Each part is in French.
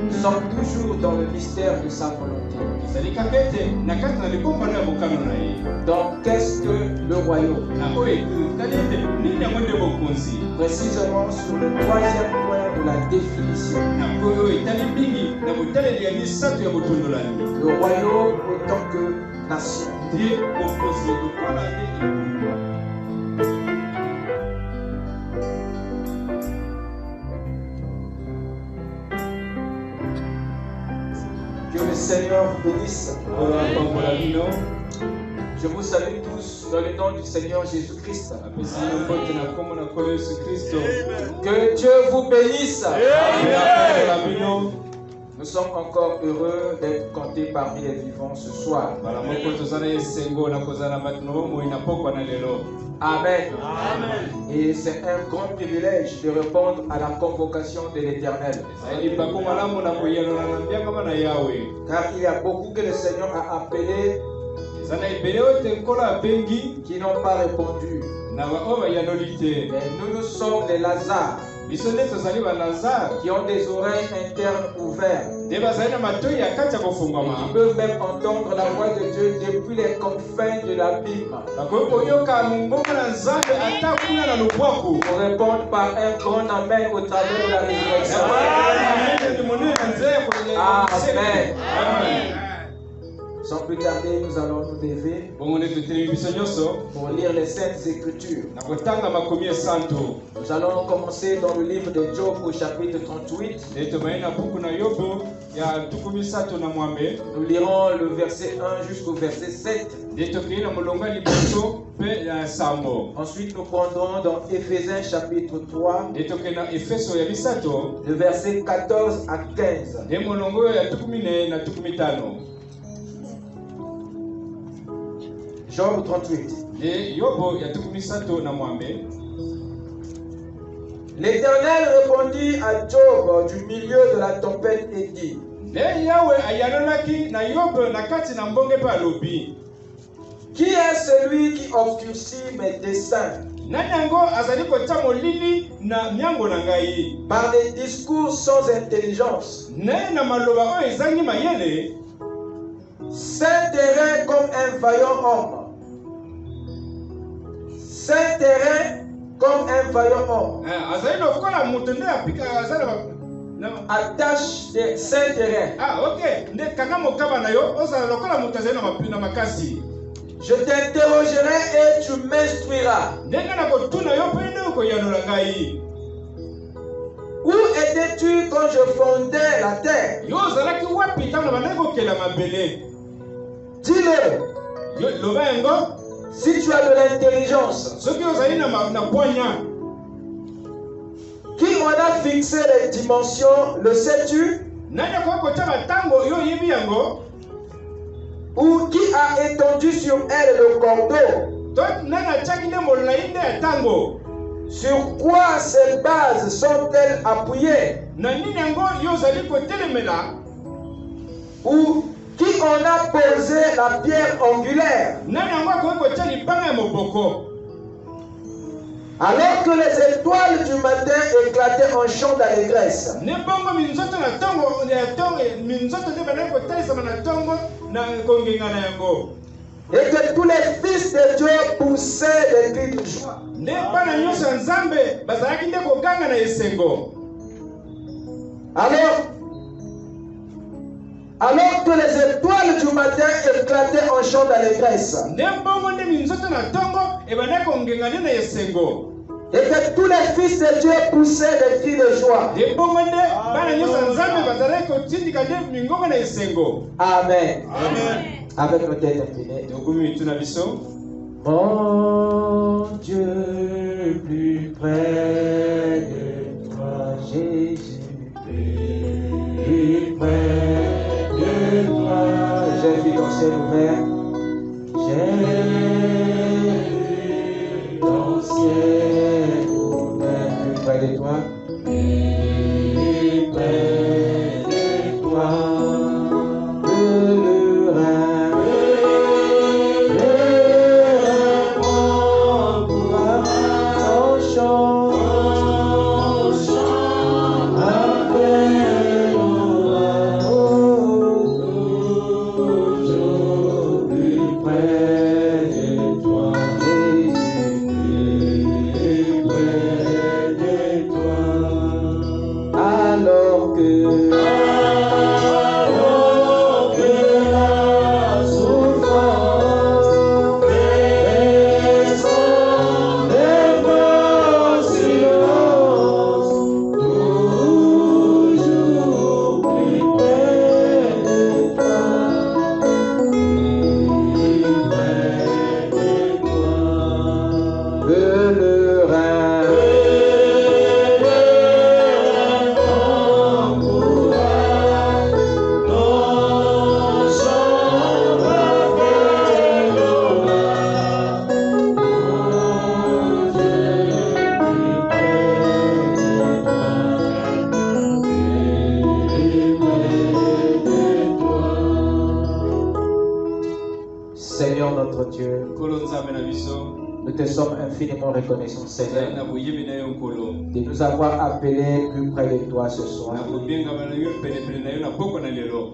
Nous sommes toujours dans le mystère de sa volonté. Donc, qu'est-ce que le royaume? Précisément sur le troisième point de la définition. Le royaume autant que nation. Que le Seigneur vous bénisse. Je vous salue tous dans le nom du Seigneur Jésus-Christ. Que Dieu vous bénisse. Amen. Nous sommes encore heureux d'être comptés parmi les vivants ce soir. Amen. Et c'est un grand privilège de répondre à la convocation de l'Éternel. Car il y a beaucoup que le Seigneur a appelés qui n'ont pas répondu. Mais nous sommes les Lazare qui ont des oreilles internes ouvertes. Ils peuvent même entendre la voix de Dieu depuis les confins de l'abîme. Pour répondre par un grand amen au travers de la résurrection. Amen. Sans plus tarder, nous allons nous lever pour lire les Saintes Écritures. Nous allons commencer dans le livre de Job au chapitre 38. Nous lirons le verset 1 jusqu'au verset 7. Ensuite, nous prendrons dans Éphésiens chapitre 3, le verset 14 à 15. Job 38. L'Éternel répondit à Job du milieu de la tempête et dit: Qui est celui qui obscurcit mes desseins par des discours sans intelligence? Saint terrain comme un vaillant homme. Saint terrain comme un vaillant homme. Attache des saint terrain. Je t'interrogerai et tu m'instruiras. Où étais-tu quand je fondais la terre? Dis-le. Si tu as de l'intelligence, qui en a fixé les dimensions, le sais-tu? Ou qui a étendu sur elle le cordeau? Sur quoi ces bases sont-elles appuyées? Ou qui en a posé la pierre angulaire? Alors que les étoiles du matin éclataient en chant d'allégresse, et que tous les fils de Dieu poussaient des cris de joie. Alors que les étoiles du matin éclataient en chant d'allégresse, et que tous les fils de Dieu poussaient des cris de joie. Amen. Avec nos têtes inclinées. Mon Dieu, plus près de toi, Jésus, plus près de toi. J'ai vu ton ciel ouvert. J'ai vu ton ciel ouvert. Plus près de toi. Plus près de toi. Plus Seigneur notre Dieu, nous te sommes infiniment reconnaissants, Seigneur, de nous avoir appelés plus près de toi ce soir.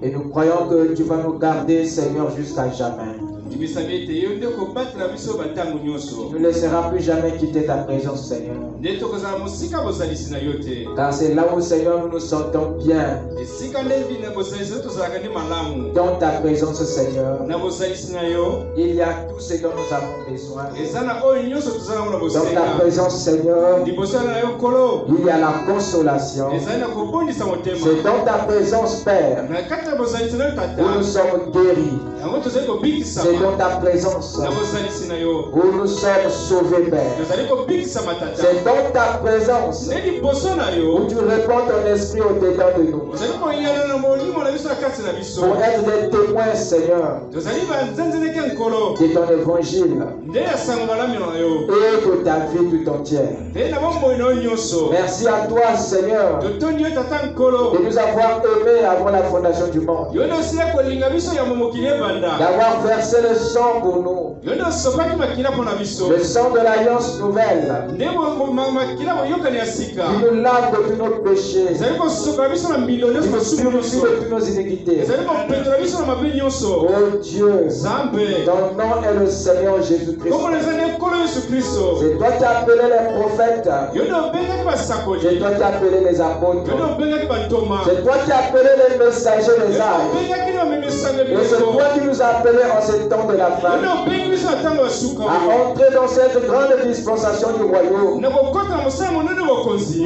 Et nous croyons que tu vas nous garder, Seigneur, jusqu'à jamais. Tu ne nous laisseras plus jamais quitter ta présence, Seigneur. Car c'est là où, Seigneur, nous nous sentons bien. Dans ta présence, Seigneur, il y a tout ce dont nous avons besoin. Dans ta présence, Seigneur, il y a la consolation. C'est dans ta présence, Père, où nous sommes guéris. C'est dans ta présence où nous sommes sauvés, Père. C'est dans ta présence où tu répands ton esprit au-dedans de nous. Pour être des témoins, Seigneur, de ton évangile et de ta vie tout entière. Merci à toi, Seigneur, de nous avoir aimés avant la fondation du monde, d'avoir versé le sang pour nous, le sang de l'alliance nouvelle, qui nous lave de tous nos péchés, qui nous purifie de toutes nos iniquités. Oh Dieu, ton nom est le Seigneur Jésus-Christ. C'est toi qui as appelé les prophètes, c'est toi qui as appelé les apôtres, c'est toi qui as appelé les messagers des âges, et c'est toi qui nous as appelés en ce temps de la fin à entrer dans cette grande dispensation du royaume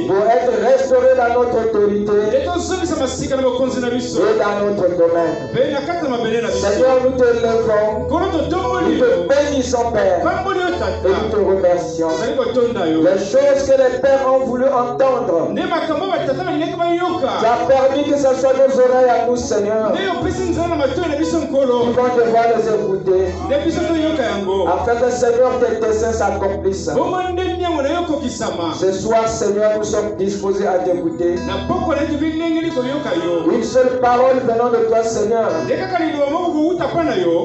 pour être restaurés dans notre autorité et dans notre domaine. Seigneur, nous te levons, nous te bénissons, Père, et nous te remercions. Les choses que les pères ont voulu entendre, tu as permis que ce soit nos oreilles à nous, Seigneur, qui vont devoir les écouter, afin que, Seigneur, tes desseins s'accomplissent. Ce soir, Seigneur, nous sommes disposés à t'écouter. Une seule parole venant de toi, Seigneur,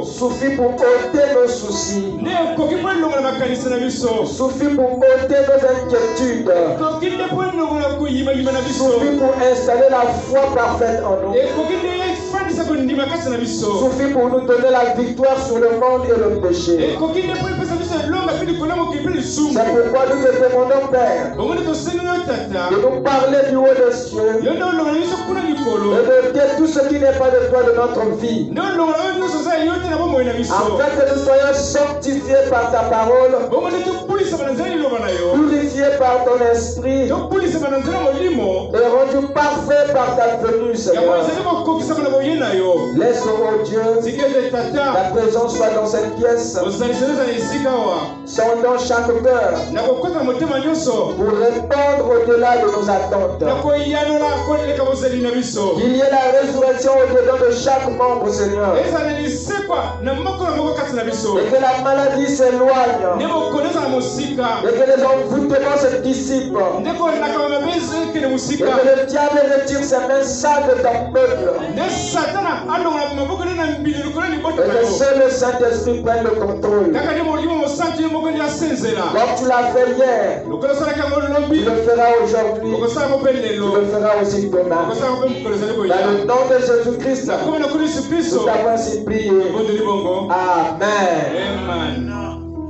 suffit pour ôter nos soucis, suffit pour ôter nos inquiétudes, suffit pour installer la foi parfaite en nous, suffit pour nous donner la victoire sur le monde et le péché. C'est pourquoi nous te demandons, Père, de nous parler du haut des cieux et de dire tout ce qui n'est pas de toi de notre vie, afin que nous soyons sanctifiés par ta parole, purifiés par ton esprit et rendus parfaits par ta venue, Seigneur. Laisse, oh Dieu, ta présence soit dans cette pièce, sondant chaque cœur pour répondre au-delà de nos attentes. Qu'il y ait la résurrection au-dedans de chaque membre, Seigneur, et que la maladie s'éloigne, et que les envoûtements se dissipent, et que le diable retire ses mains sales de ton peuple, et que seul le Saint-Esprit prenne le contrôle. Comme tu l'as fait hier, tu le feras aujourd'hui, tu le feras aussi demain. Dans le nom de Jésus-Christ, nous t'avons ainsi prié. Amen.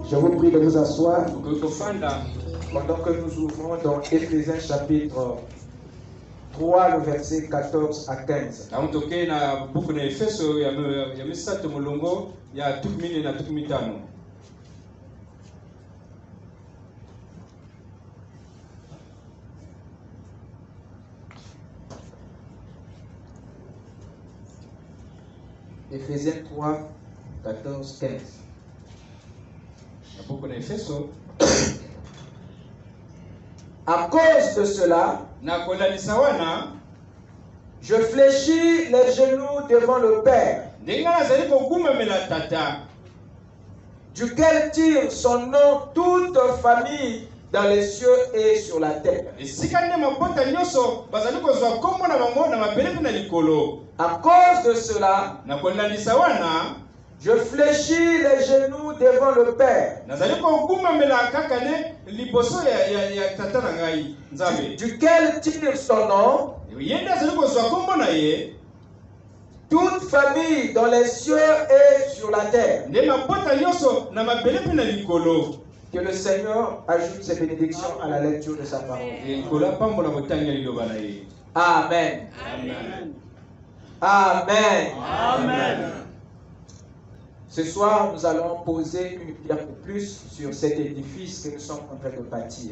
Je vous prie de vous asseoir pendant que nous ouvrons dans Éphésiens chapitre 3, le verset 14 à 15. Éphésiens 3, 14, 15. À cause de cela, je fléchis les genoux devant le Père, duquel tire son nom toute famille dans les cieux et sur la terre. À cause de cela, je fléchis les genoux devant le Père, duquel tire son nom toute famille dans les cieux et sur la terre. Que le Seigneur ajoute ses bénédictions à la lecture de sa parole. Amen. Amen. Amen. Amen. Ce soir, nous allons poser une pierre de plus sur cet édifice que nous sommes en train de bâtir.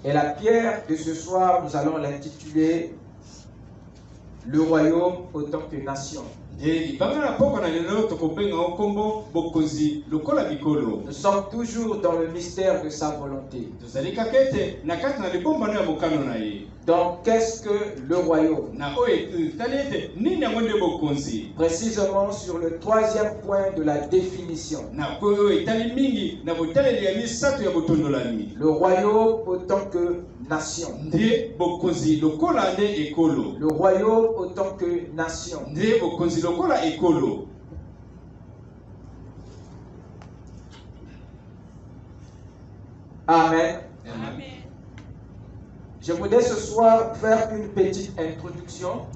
Et la pierre de ce soir, nous allons l'intituler « Le royaume autant que nation ». Nous sommes toujours dans le mystère de sa volonté. Donc, qu'est-ce que le royaume? Précisément sur le troisième point de la définition. Le royaume autant que nation. Le royaume autant que nation. Amen. Amen. Je voudrais ce soir faire une petite introduction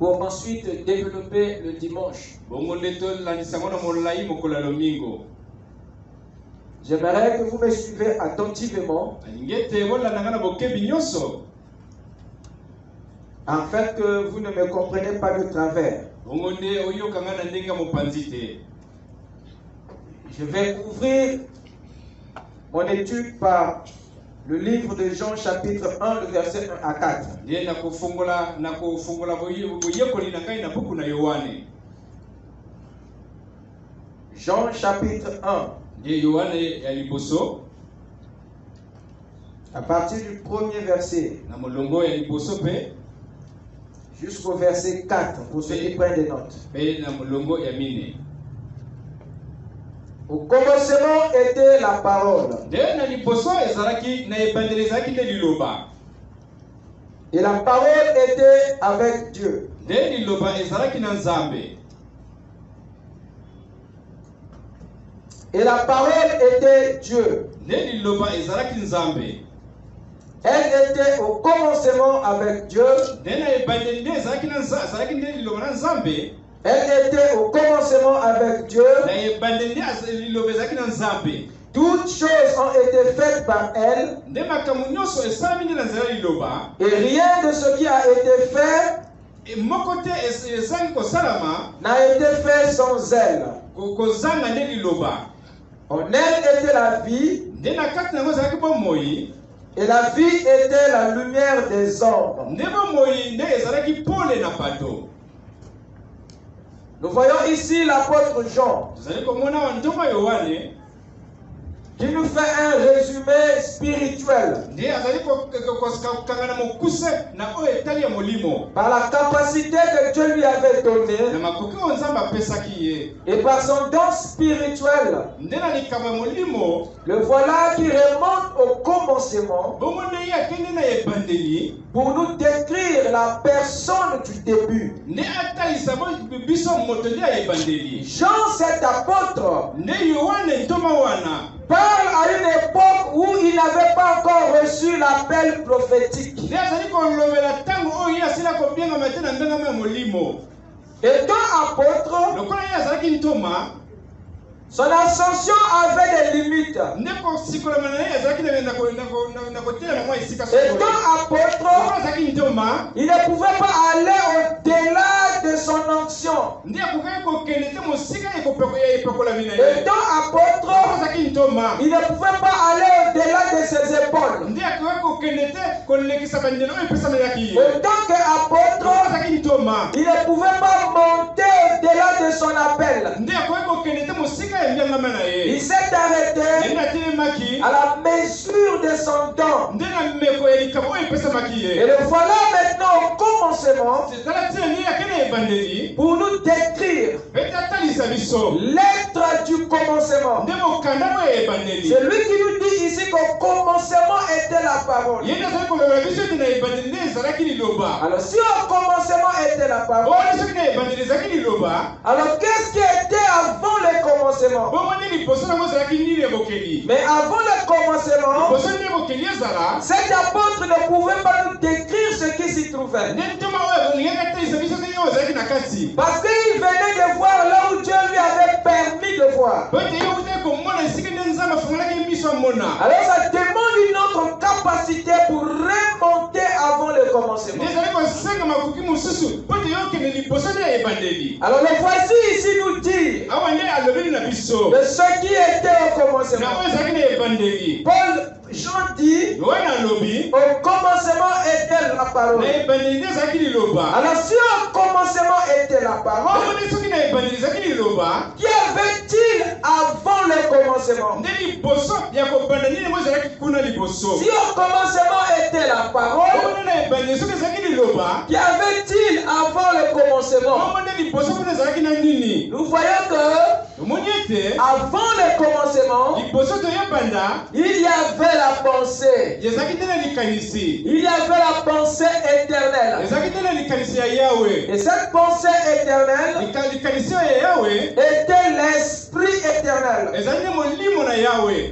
pour ensuite développer le dimanche. J'aimerais que vous me suivez attentivement afin que vous ne me compreniez pas de travers. Je vais ouvrir mon étude par le livre de Jean chapitre 1, le verset 1 à 4. Jean chapitre 1. À partir du premier verset jusqu'au verset 4, pour ceux qui prennent des notes. Au commencement était la parole. Et la parole était avec Dieu. Et la parole était Dieu. Elle était au commencement avec Dieu. Elle était au commencement avec Dieu. Toutes choses ont été faites par elle. Et rien de ce qui a été fait n'a été fait sans elle. En elle était la vie. Et la vie était la lumière des hommes. Nous voyons ici l'apôtre Jean qui nous fait un résumé spirituel par la capacité que Dieu lui avait donnée et par son don spirituel. Le voilà qui remonte au commencement pour nous décrire la personne du début. Jean, cet apôtre, parle à une époque où il n'avait pas encore reçu l'appel prophétique. Étant apôtre, Son ascension avait des limites. Étant apôtre, il ne pouvait pas aller au-delà de son onction. Étant apôtre, il ne pouvait pas aller au-delà de ses épaules. En tant qu'apôtre, il ne pouvait pas monter au-delà de son appel. Il s'est arrêté à la mesure de son don. Et le voilà maintenant au commencement pour nous décrire l'être du commencement. C'est lui qui nous dit ici qu'au commencement était la parole. Alors si au commencement était la parole, alors qu'est-ce qui était avant le commencement? Mais avant le commencement, cet apôtre ne pouvait pas nous décrire ce qui s'y trouvait. Parce qu'il venait de voir là où Dieu lui avait permis de voir. Alors ça demande une autre capacité pour remonter avant le commencement. Alors le voici ici nous dit de ce qui était au commencement. Paul, Jean dit au commencement était la parole. Alors si au commencement était la parole, qu'y avait-il avant le commencement? Si au commencement était la parole, qu'y avait-il avant le commencement? Nous voyons que avant le commencement, il y avait la pensée. Il y avait la pensée éternelle. Et cette pensée éternelle était l'esprit éternel.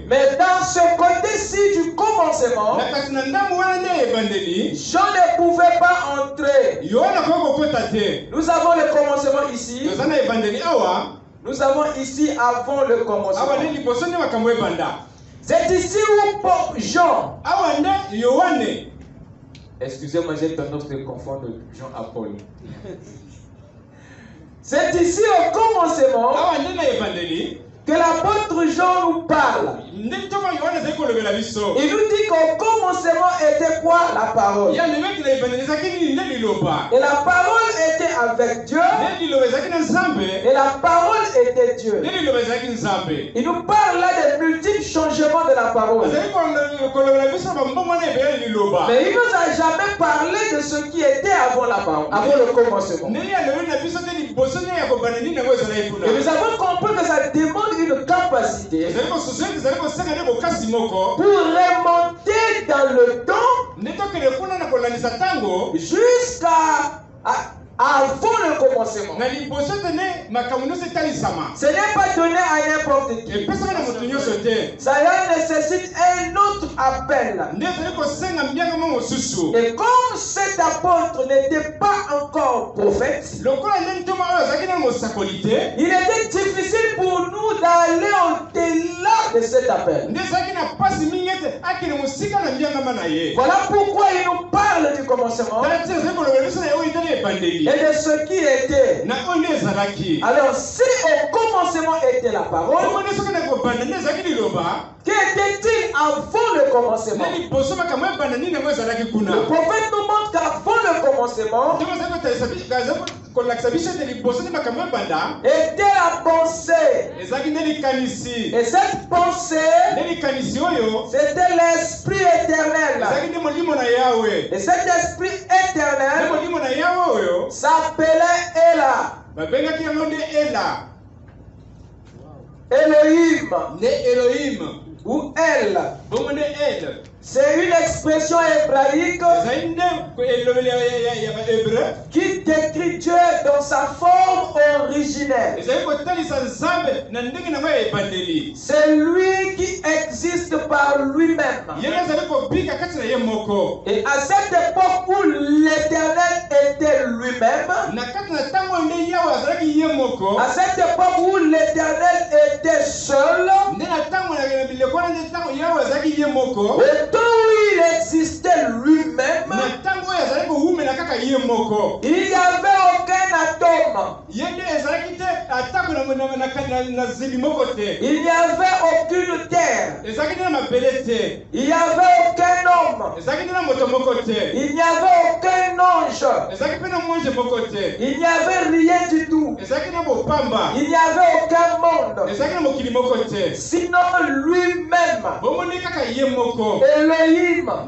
Mais dans ce côté-ci du commencement, Jean ne pouvait pas entrer. Nous avons le commencement ici. Nous avons ici avant le commencement. C'est ici où Jean. Excusez-moi, j'ai tendance de confondre Jean à Paul. C'est ici au commencement que l'apôtre Jean nous parle. Il nous dit qu'au commencement était quoi? La parole. Et la parole était avec Dieu. Et la parole était Dieu. Il nous parle là des multiples changements de la parole. Mais il ne nous a jamais parlé de ce qui était avant la parole, avant le commencement. Et nous avons compris que ça demande une capacité pour remonter dans le temps jusqu'à avant le commencement. Ce n'est pas donné à n'importe qui. Ça nécessite un autre appel. Et comme cet apôtre n'était pas encore prophète, il était difficile pour nous d'aller au-delà de cet appel. Voilà pourquoi il nous parle du commencement et de ce qui était. Alors si au commencement était la parole, qu'était-il avant le commencement? Le prophète nous montre qu'avant le commencement était la pensée. Et cette pensée, c'était l'esprit éternel. Et cet esprit éternel s'appelait Ela. Elohim. Ou Elle. C'est une expression hébraïque qui décrit Dieu dans sa forme originelle. C'est lui qui existe existe par lui-même. Et à cette époque où l'Éternel était lui-même, à cette époque où l'Éternel était seul, au temps où il existait lui-même, il n'y avait aucun atome. Il n'y avait aucune terre. Il n'y avait aucun homme. Il n'y avait aucun ange. Il n'y avait rien du tout. Il n'y avait aucun monde. Sinon lui-même.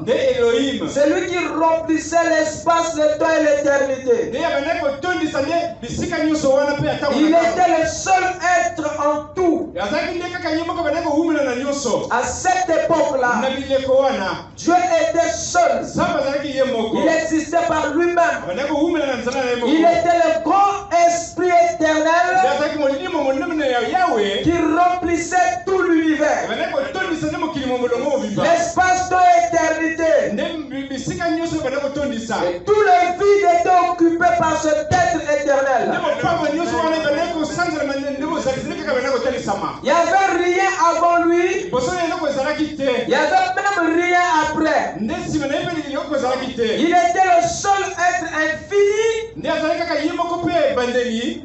Elohim. C'est lui qui remplissait l'espace, le temps et l'éternité. Il était le seul être en tout. À cette époque-là, Dieu était seul. Il existait par lui-même. Il était le grand esprit éternel qui remplissait tout l'univers. L'espace de l'éternité. Et tout le vide était occupé par cet être éternel. Il n'y avait rien avant lui. Il n'y avait même rien après. Il était le seul être infini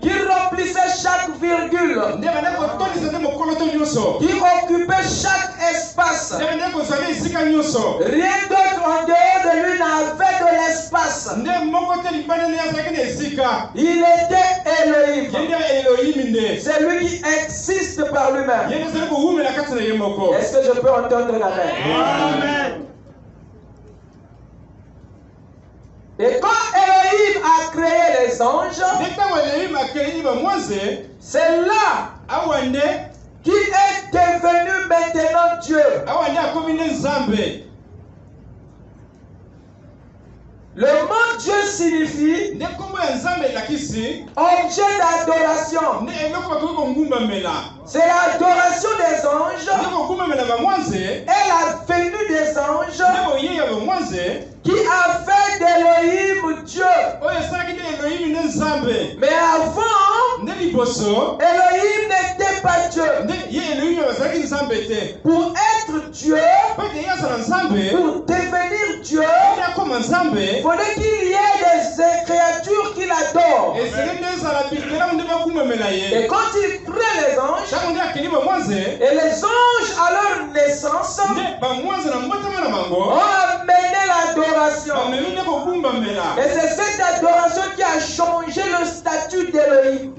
qui remplissait chaque virgule, qui occupait chaque espace. Rien d'autre en dehors de lui n'avait de l'espace. Il était Elohim. C'est lui qui existe par lui-même. Est-ce que je peux entendre la main? Amen. Et quand Elohim a créé les anges, c'est là qu'il est devenu maintenant Dieu. Le mot Dieu signifie objet d'adoration. C'est l'adoration des anges et la venue des anges qui a fait d'Elohim Dieu. Mais avant, Elohim n'était pas Dieu. Pour être Dieu, pour devenir Dieu, il fallait qu'il y ait des créatures qui l'adorent. Et quand il crée les anges, et les anges à leur naissance ont amené l'adoration. Et c'est cette adoration qui a changé le statut d'Elohim.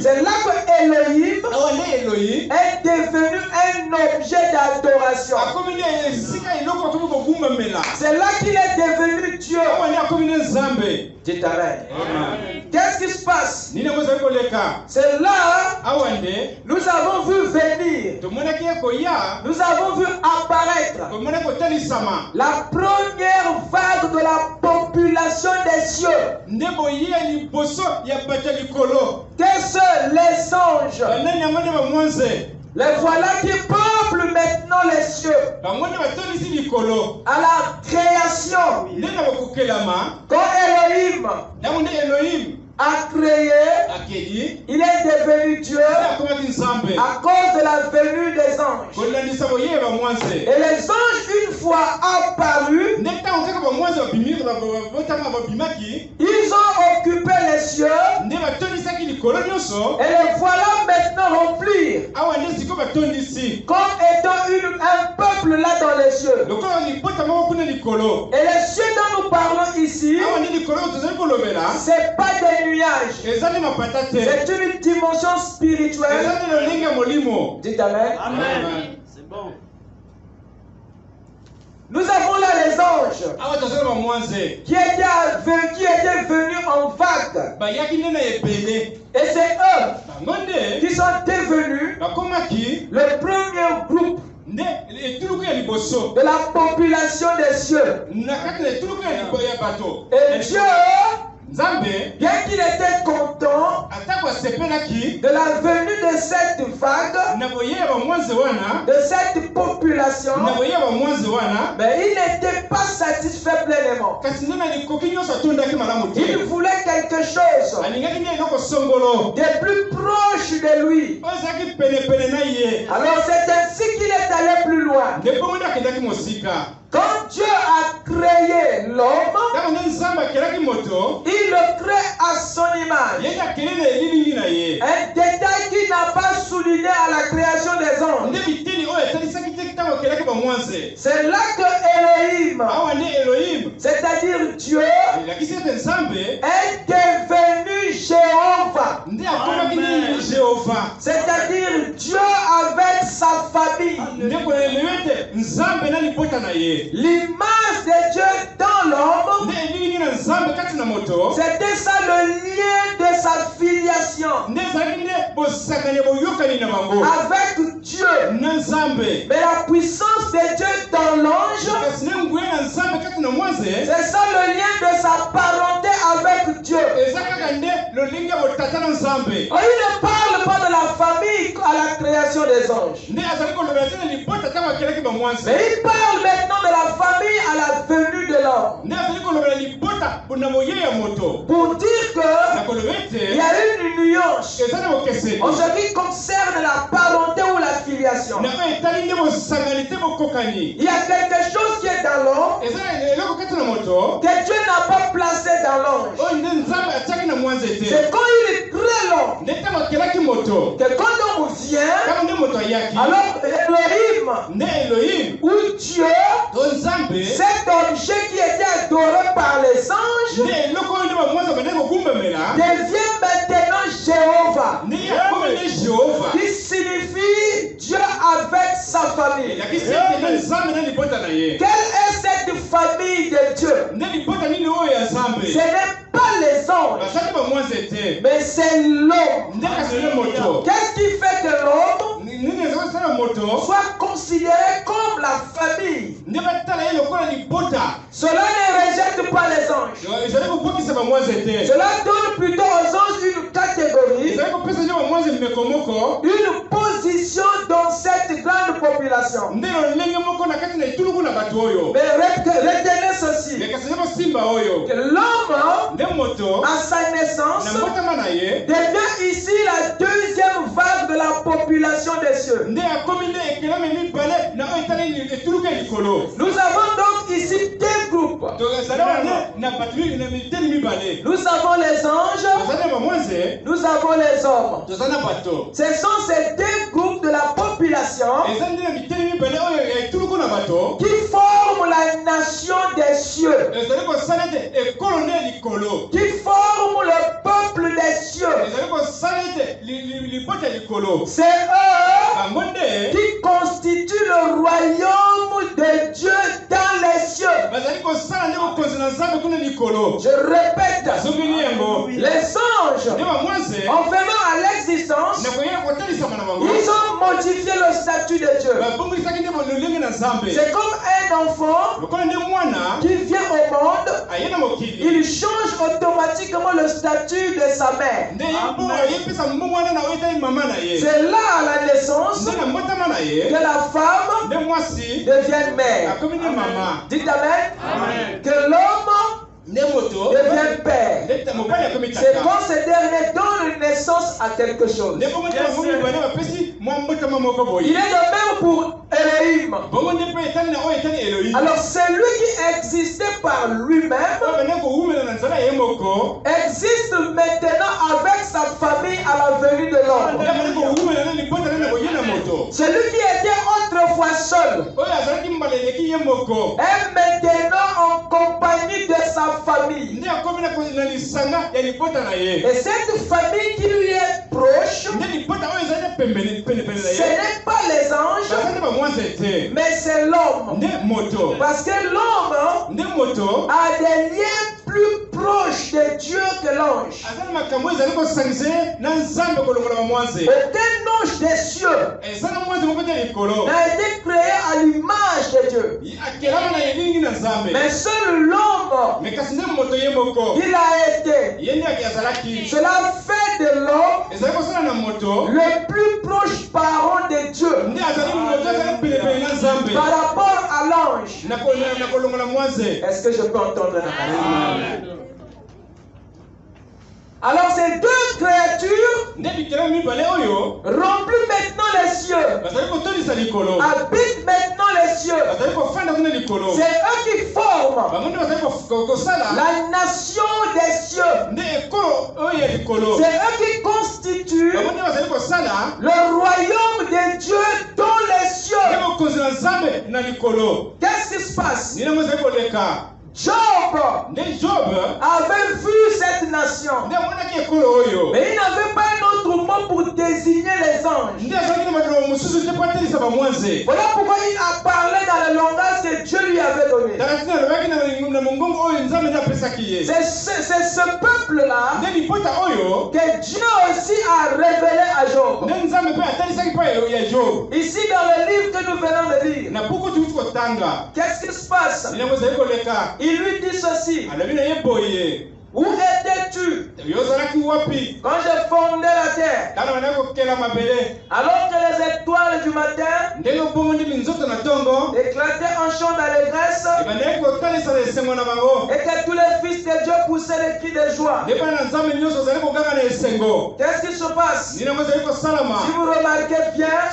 C'est là que Elohim est devenu un objet d'adoration. C'est là qu'il est devenu Dieu. Dites amen. Qu'est-ce qui se passe? C'est là nous avons vu venir, nous avons vu apparaître la première vague de la population des cieux. Quels sont les anges? Les voilà qui peuplent maintenant les cieux. À la création, quand Elohim a créé, il est devenu Dieu à cause de la venue des anges. Et les anges, une fois apparus, ils ont occupé les cieux et les voilà maintenant remplir comme étant un peuple là dans les cieux. Et les cieux dont nous parlons ici, c'est pas des nuages, c'est une dimension spirituelle. Dites amen. Amen. C'est bon. Nous avons là les anges qui étaient venus en vague. Et c'est eux qui sont devenus le premier groupe de la population des cieux. Et Dieu, bien qu'il était content content de la venue de cette vague, de cette population, mais il n'était pas satisfait pleinement. Il voulait quelque chose de plus proche de lui. Alors c'est ainsi qu'il est allé plus loin. Quand Dieu a créé l'homme, il le crée à son image. Un détail qui n'a pas souligné à la création des anges. C'est là que Elohim, c'est-à-dire Dieu, est devenu Jéhovah. C'est-à-dire Dieu avec sa famille. L'image de Dieu dans l'homme, c'était ça le lien de sa filiation avec Dieu. Mais la puissance de Dieu dans l'ange, c'est ça le lien de sa parenté avec Dieu. Oh, il ne parle pas de la famille à la création des anges, mais il parle maintenant de la famille à la venue de l'homme. Pour dire qu'il y a une nuance en ce qui concerne la parenté ou la filiation. Il y a quelque chose qui est dans l'homme que Dieu n'a pas placé dans l'ange. C'est quand il crée l'homme que quand l'homme vient, alors Elohim ou Dieu, cet objet qui était adoré par les anges, devient maintenant Jéhovah, qui signifie Dieu avec sa famille. Quelle est cette famille de Dieu? Ce n'est pas les anges, mais c'est l'homme. Qu'est-ce qui fait que l'homme soit considéré comme la famille? Cela ne rejette pas les anges. Cela donne plutôt aux anges une catégorie, une position dans cette grande population. Mais retenez ceci, que l'homme, à sa naissance, devient ici la deuxième vague de la population des cieux. Nous avons donc ici deux groupes. Nous avons les anges, nous avons les hommes. Ce sont ces deux groupes de la population qui forment la nation des cieux, qui forment le peuple des cieux. C'est eux qui constituent le royaume de Dieu dans les cieux. Je répète, les anges, en venant à l'existence, ils ont modifié le statut de Dieu. C'est comme un enfant qui vient au monde, il change automatiquement le statut de sa mère. C'est là à la naissance que la femme devient mère. Dites amen. Que l'homme devient père. C'est quand ce dernier donne naissance à quelque chose. Il est de même pour Elohim. Alors celui qui existait par lui-même existe maintenant avec sa famille à la venue de l'homme. Celui qui était autrefois seul est maintenant en compagnie de sa famille. Et cette famille qui lui est proche, ce n'est pas les anges, mais c'est l'homme. Parce que l'homme a des liens plus proches de Dieu que l'ange. Aucun ange des cieux n'a été créé à à l'image de Dieu. Mais seul l'homme, il a été. Cela fait de l'homme le plus proche parent de Dieu par rapport à l'ange. Est-ce que je peux entendre la parole? Alors ces deux créatures remplissent maintenant les cieux, habitent maintenant les cieux. C'est eux qui forment la nation des cieux. C'est eux qui constituent le royaume de Dieu dans les cieux. Qu'est-ce qui se passe? Job avait vu cette nation, mais il n'avait pas un autre mot pour désigner les anges. Voilà pourquoi il a parlé dans le langage que Dieu lui avait donné. C'est ce peuple-là que Dieu aussi a révélé à Job. Ici dans le livre que nous venons de lire, qu'est-ce qui se passe? Il lui dit ceci. Où étais-tu quand je fondais la terre? Alors que les étoiles du matin éclataient en chant d'allégresse et que tous les fils de Dieu poussaient des cris de joie. Qu'est-ce qui se passe? Si vous remarquez bien,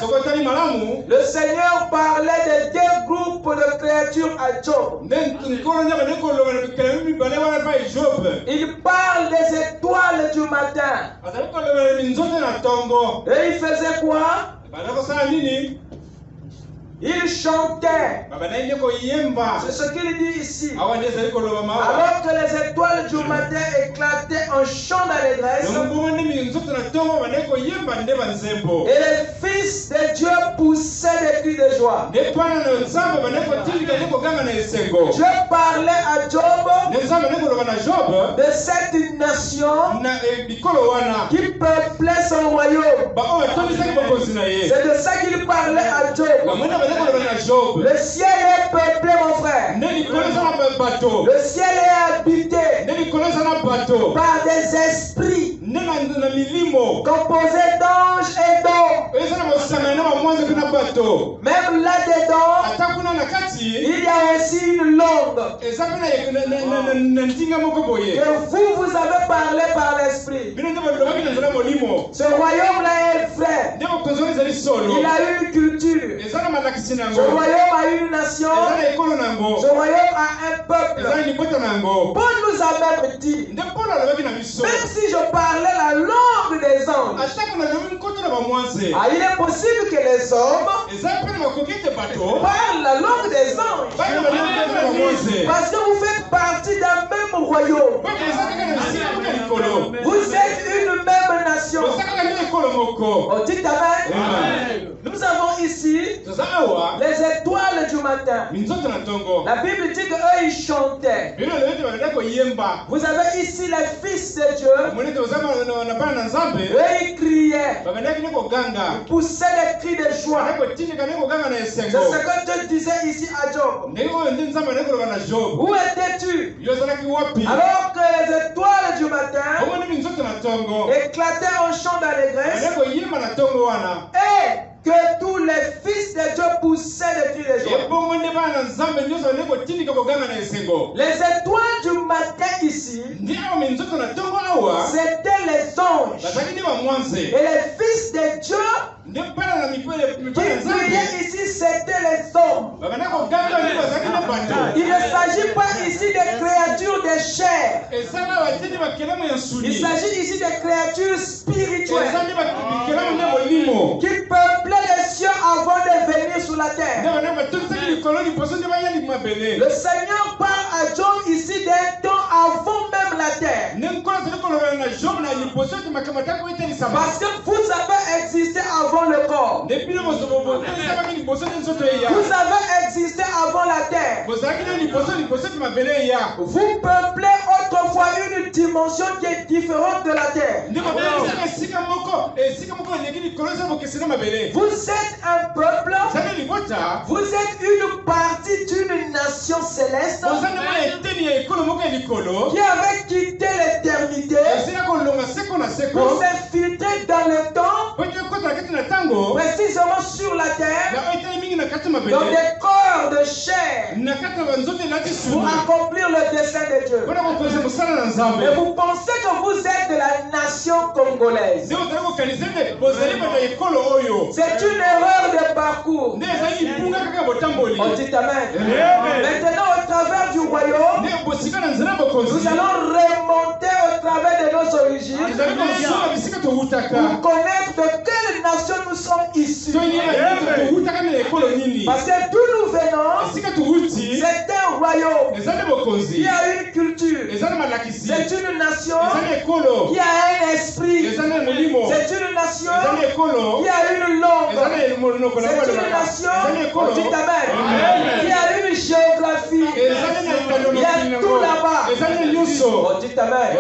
le Seigneur parlait de deux groupes de créatures à Job. Il parle des étoiles du matin. Et il faisait quoi? Il chantait. C'est ce qu'il dit ici. Alors que les étoiles du matin éclataient en chant d'allégresse et les fils de Dieu poussaient des cris de joie. Dieu parlait à Job de cette nation qui peuplait son royaume. C'est de ça qu'il parlait à Job. Le ciel est peuplé, mon frère. Le ciel est habité par des esprits composés d'anges et d'hommes. Même là-dedans, il y a aussi une langue que vous avez parlé par l'esprit. Ce royaume-là est vrai. Il a eu une culture. Ce royaume a une nation. Ce royaume a un peuple. Paul nous a même dit, même si je parlais la langue des anges, il est possible que les hommes parlent la langue des anges. Parce que vous faites partie d'un même royaume. Vous êtes une même nation. On dit amen. Nous avons ici les étoiles du matin. La Bible dit qu'eux ils chantaient. Vous avez ici les fils de Dieu. Eux ils criaient. Ils poussaient des cris de joie. C'est ce que Dieu disait ici à Job. Où étais-tu? Alors que les étoiles du matin éclataient en chant d'allégresse et que tous les fils de Dieu poussaient des cris de joie. Les étoiles du matin ici, c'était les anges. Et les fils de Dieu qui criaient ici, c'était les hommes. Il ne s'agit pas ici des créatures de chair. Il s'agit ici des créatures spirituelles qui peuplaient les cieux avant de venir sur la terre. Le Seigneur parle à Job ici d'un temps avant même la terre. Parce que vous avez existé avant le corps. Vous avez existé avant la terre. Vous peuplez autrefois une dimension qui est différente de la terre. Vous êtes un peuple Vous êtes une partie d'une nation céleste qui avait quitté l'éternité pour s'infiltrer dans le temps, précisément sur la terre, dans des corps de chair, pour accomplir le dessein de Dieu. Et vous pensez que vous êtes de la nation congolaise. C'est une erreur de parcours. On dit amen. Maintenant, au travers du royaume, nous allons remonter au travers de nos origines pour connaître de quelle nation nous sommes issus. Parce que d'où nous venons, c'est un royaume qui a une culture. C'est une nation qui a un esprit. C'est une nation qui a une langue. C'est une nation, on dit amen, qui a une géographie. Il y a tout là-bas. On dit amen.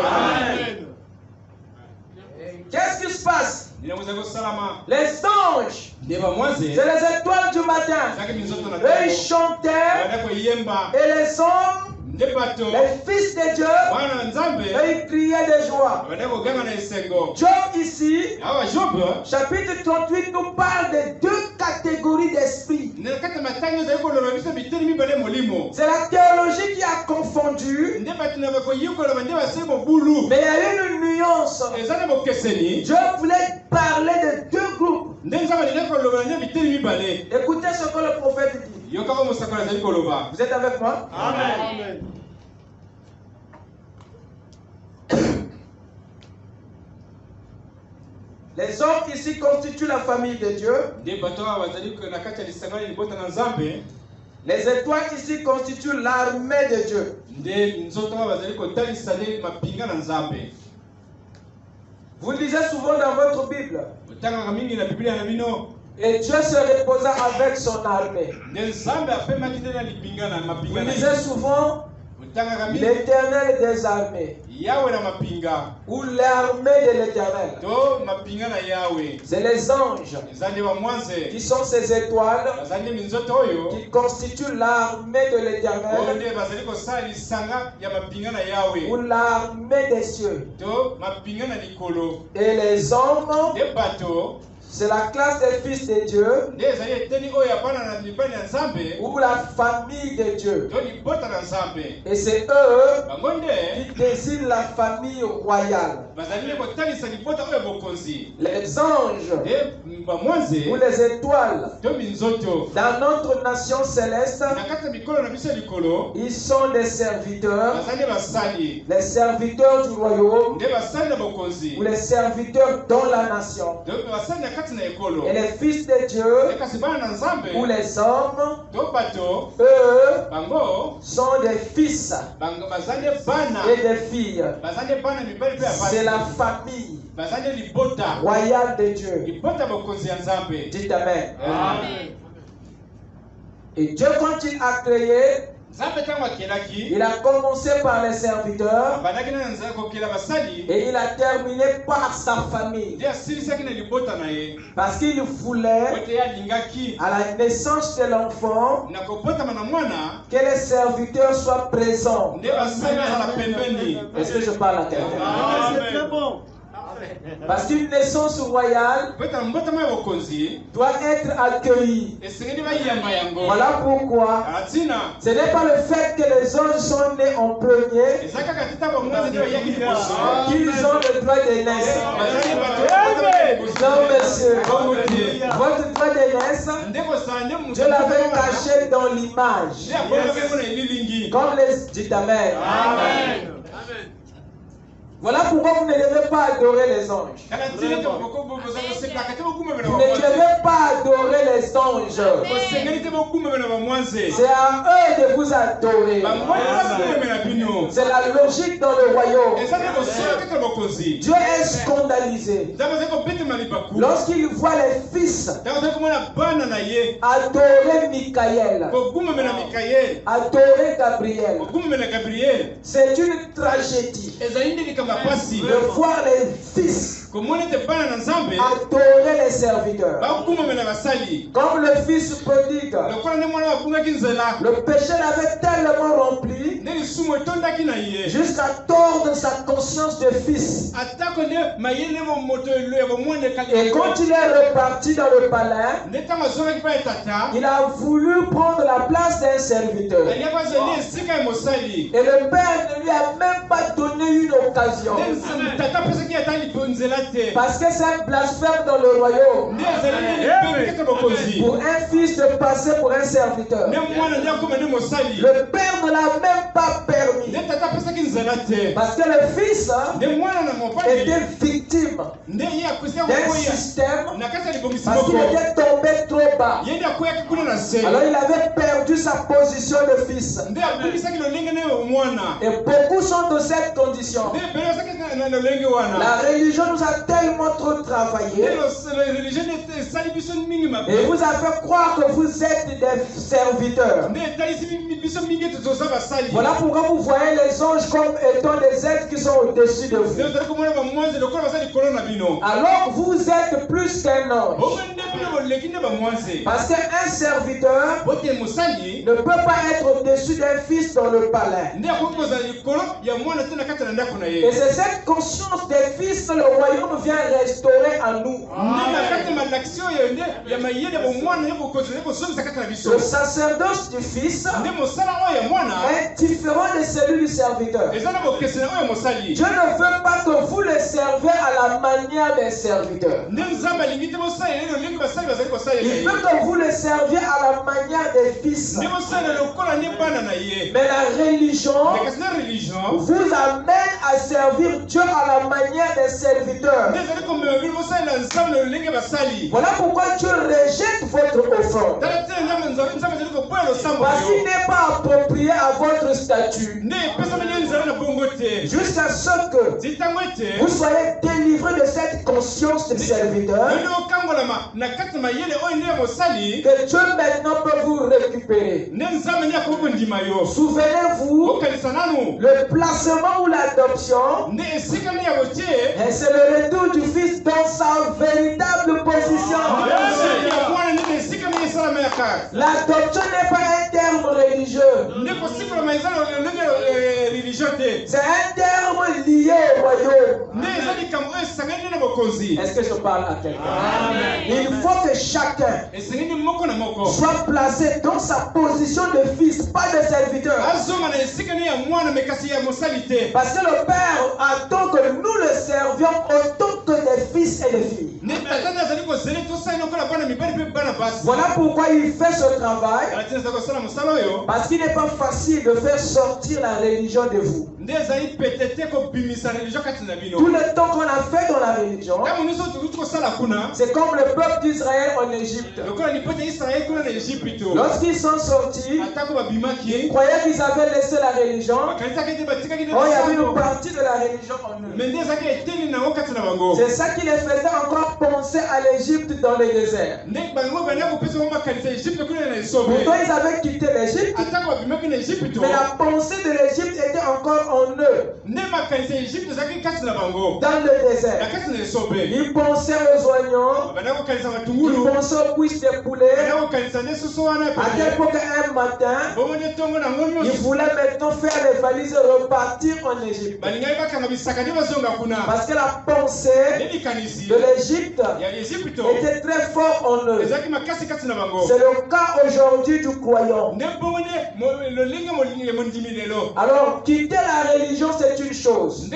Qu'est-ce qui se passe? Les anges, c'est les étoiles du matin. Eux, ils chantaient. Et les hommes, les fils de Dieu, ils criaient de joie. Job ici, chapitre 38, nous parle de deux catégories d'esprit. C'est la théologie qui a confondu. Mais il y a une nuance. Dieu voulait parler de deux groupes. Écoutez ce que le prophète dit. Vous êtes avec moi? Amen. Les hommes ici constituent la famille de Dieu. Les étoiles ici constituent l'armée de Dieu. Vous lisez souvent dans votre Bible. Et Dieu se reposa avec son armée. Vous lisez souvent l'Éternel des armées, ou l'armée de l'Éternel. C'est les anges qui sont ces étoiles qui constituent l'armée de l'Éternel, ou l'armée des cieux. Et les hommes, c'est la classe des fils de Dieu, ou la famille de Dieu. Et c'est eux qui désignent la famille royale. Les anges ou les étoiles dans notre nation céleste, ils sont des serviteurs, les serviteurs du royaume, ou les serviteurs dans la nation. Et les fils de Dieu, ou les hommes, eux, sont des fils et des filles. C'est la famille royale de Dieu. Dites amen. Et Dieu, quand il a créé, il a commencé par les serviteurs et il a terminé par sa famille. Parce qu'il voulait, à la naissance de l'enfant, que les serviteurs soient présents. Est-ce que je parle à quelqu'un? C'est très bon. Parce qu'une naissance royale doit être accueillie. Voilà pourquoi ce n'est pas le fait que les anges sont nés en premier qu'ils ont le droit de naître. Non, monsieur. Votre droit de naître, Dieu l'avait caché dans l'image. Comme les... Dites amen. Amen. Voilà pourquoi vous ne devez pas adorer les anges. Vous ne devez pas adorer les anges. C'est à eux de vous adorer. C'est la logique dans le royaume. Dieu est scandalisé lorsqu'il voit les fils adorer Michael, adorer Gabriel. C'est une tragédie de voir les fils adorer les serviteurs. Comme le fils prodigue, le péché l'avait tellement rempli jusqu'à tordre sa conscience de fils. Et quand il est reparti dans le palais, il a voulu prendre la place d'un serviteur. Et le père ne lui a même pas donné une occasion. Parce que c'est un blasphème dans le royaume pour un fils de passer pour un serviteur. Le père ne l'a même pas permis. Parce que le fils était victime d'un système parce qu'il était tombé trop bas. Alors il avait perdu sa position de fils. Et beaucoup sont de cette condition. La religion nous a tellement trop travaillé. Et vous a fait croire que vous êtes des serviteurs. Voilà pourquoi vous voyez les anges comme étant des êtres qui sont au-dessus de vous. Alors vous êtes plus qu'un ange. Parce qu'un serviteur ne peut pas être au-dessus d'un fils dans le palais. Et c'est cette conscience des fils que le royaume vient restaurer en nous. Le sacerdoce du fils est différent de celui du serviteur. Dieu ne veut pas que vous le servez à la manière des serviteurs. Il veut que vous le serviez à la manière des fils. Mais la religion vous amène à servir Dieu à la manière des serviteurs. Voilà pourquoi Dieu rejette votre offrande. Parce qu'il n'est pas approprié à votre statut. Jusqu'à ce que vous soyez délivré de cette conscience de serviteur, que Dieu maintenant peut vous récupérer. Souvenez-vous, le placement ou l'adoption, c'est le retour du fils dans sa véritable position. L'adoption n'est pas un terme religieux. C'est un terme lié au royaume. Est-ce que je parle à quelqu'un? Il faut que chacun soit placé dans sa position de fils, pas de serviteur. Parce que le Père attend que nous le servions autant que des fils et des filles. Voilà pourquoi il fait ce travail. Parce qu'il n'est pas facile de faire sortir la religion de vous. Tout le temps qu'on a fait dans la religion, c'est comme le peuple d'Israël en Égypte. Lorsqu'ils sont sortis, ils croyaient qu'ils avaient laissé la religion. Il y avait une partie de la religion en eux. C'est ça qui les faisait encore penser à l'Égypte dans le désert. Pourtant ils avaient quitté l'Égypte, mais la pensée de l'Égypte était encore en eux. Dans le désert, ils pensaient aux oignons, ils pensaient aux cuisses de poulet. À tel point qu'un matin, ils voulaient maintenant faire les valises et repartir en Égypte. Parce que la pensée de l'Égypte était très forte en eux. C'est le cas aujourd'hui du croyant. Alors, quitter la religion, c'est une chose.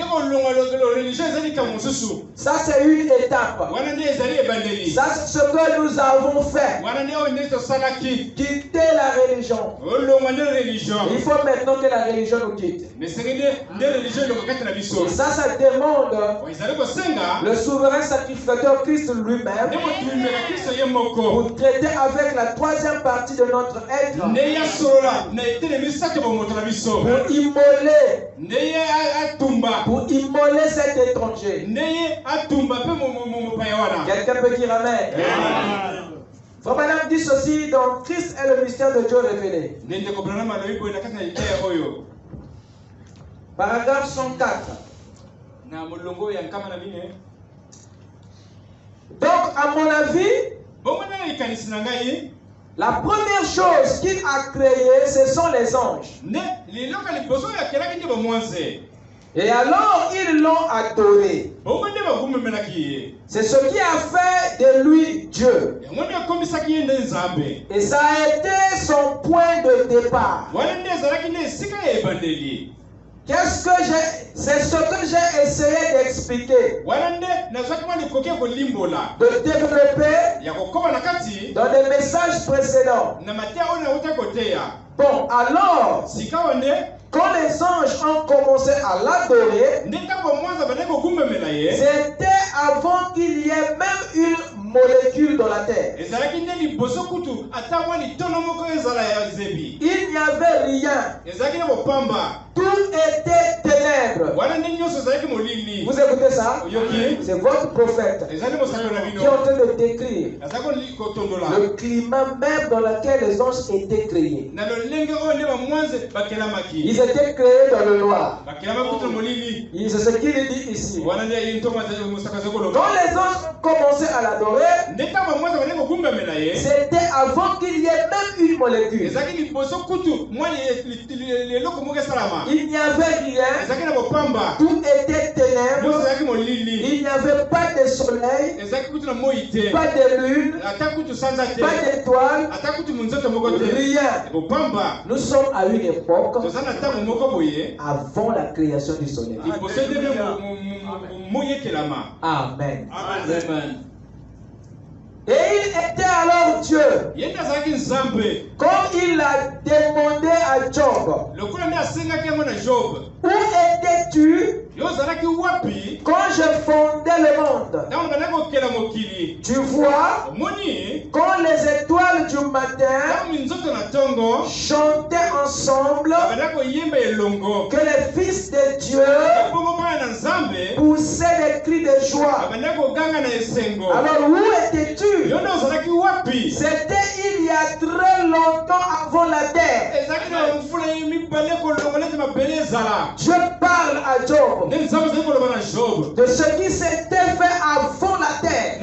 Ça, c'est une étape. Ça, c'est ce que nous avons fait. Quitter la religion. Il faut maintenant que la religion nous quitte. Et ça demande le souverain sacrificateur Christ lui-même pour traiter avec la troisième partie de notre être. Pour immoler cet étranger. Quelqu'un peut dire Amen. Frère Branham dit ceci dans Christ est le mystère de Dieu révélé. Paragraphe 104. Donc, à mon avis, la première chose qu'il a créée, ce sont les anges. Et alors, ils l'ont adoré. C'est ce qui a fait de lui Dieu. Et ça a été son point de départ. C'est ce que j'ai essayé d'expliquer, de développer dans des messages précédents. Bon, alors, quand les anges ont commencé à l'adorer, c'était avant qu'il y ait même une molécule dans la terre. Il n'y avait rien. Tout était ténèbres. Vous écoutez ça? C'est votre prophète qui est en train de décrire le climat même dans lequel les anges étaient créés. Ils étaient créés dans le noir. C'est ce qu'il dit ici. Quand les anges commençaient à l'adorer, c'était avant qu'il y ait même une molécule. Il n'y avait rien. Tout était ténèbres. Il n'y avait pas de soleil, pas de lune, pas d'étoiles, rien. Nous sommes à une époque avant la création du soleil. Amen. Amen. Et il était alors Dieu. Comme il l'a demandé à Job. Où étais-tu quand je fondais le monde? Tu vois, quand les étoiles du matin chantaient ensemble, que les fils de Dieu poussaient des cris de joie. Alors où étais-tu? C'était il y a très longtemps avant la terre. Dieu parle à Job de ce qui s'était fait avant la terre.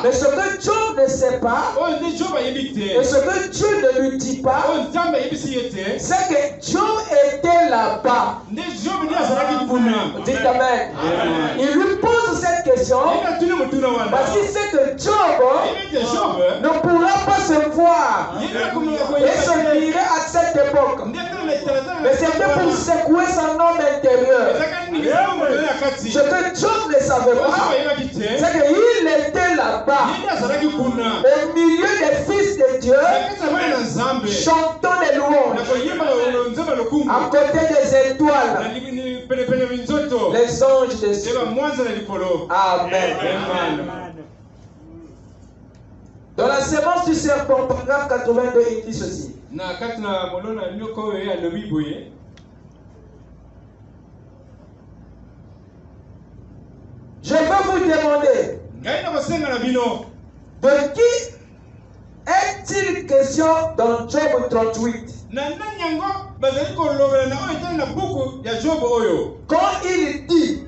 Mais ce que Job ne sait pas, et ce que Dieu ne lui dit pas, c'est que Job était là-bas. Dites Amen. Il lui pose cette question parce qu'il sait que Job ne pourra pas se voir et se mirer à cette époque. Mais c'était pour secouer son homme intérieur. Ce que Job ne savait pas, c'est qu'il était là-bas, au milieu des fils de Dieu, chantant les louanges, à côté des étoiles, les anges de Dieu. Amen. Dans la sémence du serpent, paragraphe 82, il dit ceci. Je veux vous demander, de qui est-il question dans Job 38? Quand il dit,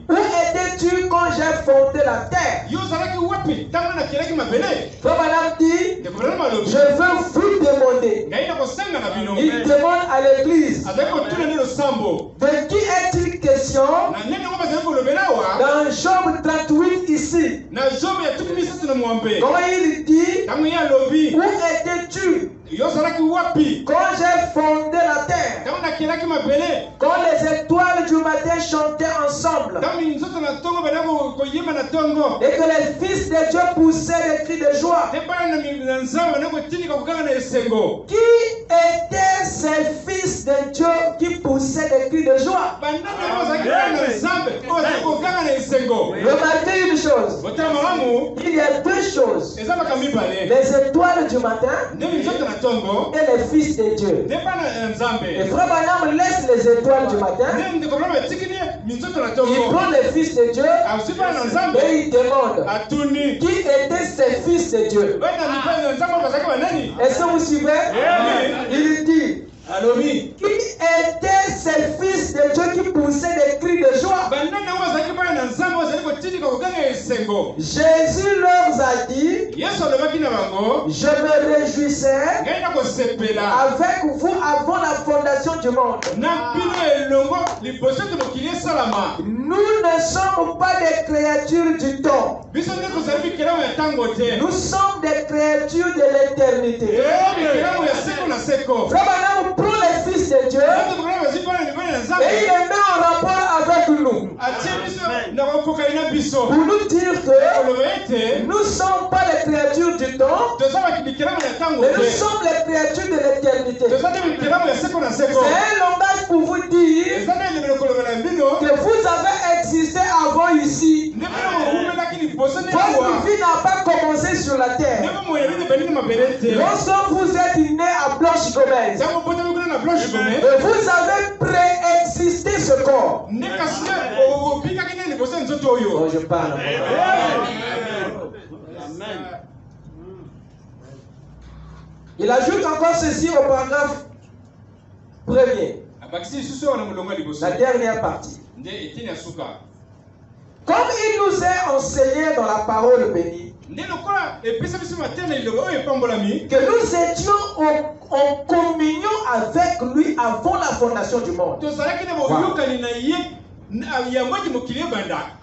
où étais-tu quand j'ai fondé la terre? Frère Madame dit, je veux vous demander. Il demande à l'église, de qui est-il question dans Job 38 ici? Quand il dit, où étais-tu quand j'ai fondé la terre? Quand les étoiles du matin chantaient ensemble et que les fils de Dieu poussaient des cris de joie. Qui étaient ces fils de Dieu qui poussaient des cris de joie? Remarquez une chose. Il y a deux choses. Les étoiles du matin et les fils de Dieu. Et Frère Branham laisse les étoiles du matin. Il prend les fils de Dieu et il demande qui étaient ces fils de Dieu. Est-ce que vous suivez? Il dit qui étaient ces fils de Dieu qui poussaient des cris de joie. Jésus leur a dit, je me réjouissais avec vous avant la fondation du monde. Nous ne sommes pas des créatures du temps. Nous sommes des créatures de l'éternité. Frère, on prend les fils de Dieu et il les met en rapport avec nous. Pour nous dire que nous ne sommes pas les créatures du temps, mais nous sommes les créatures de l'éternité. C'est un langage pour vous dire que vous avez existé avant ici. Votre vie n'a pas commencé sur la terre. Lorsque vous êtes né à Blanche-Gomez, vous avez préexisté ce corps. Oh, je parle. Il ajoute encore ceci au paragraphe premier. La dernière partie. Comme il nous est enseigné dans la parole bénie, que nous étions en communion avec lui avant la fondation du monde. Wow.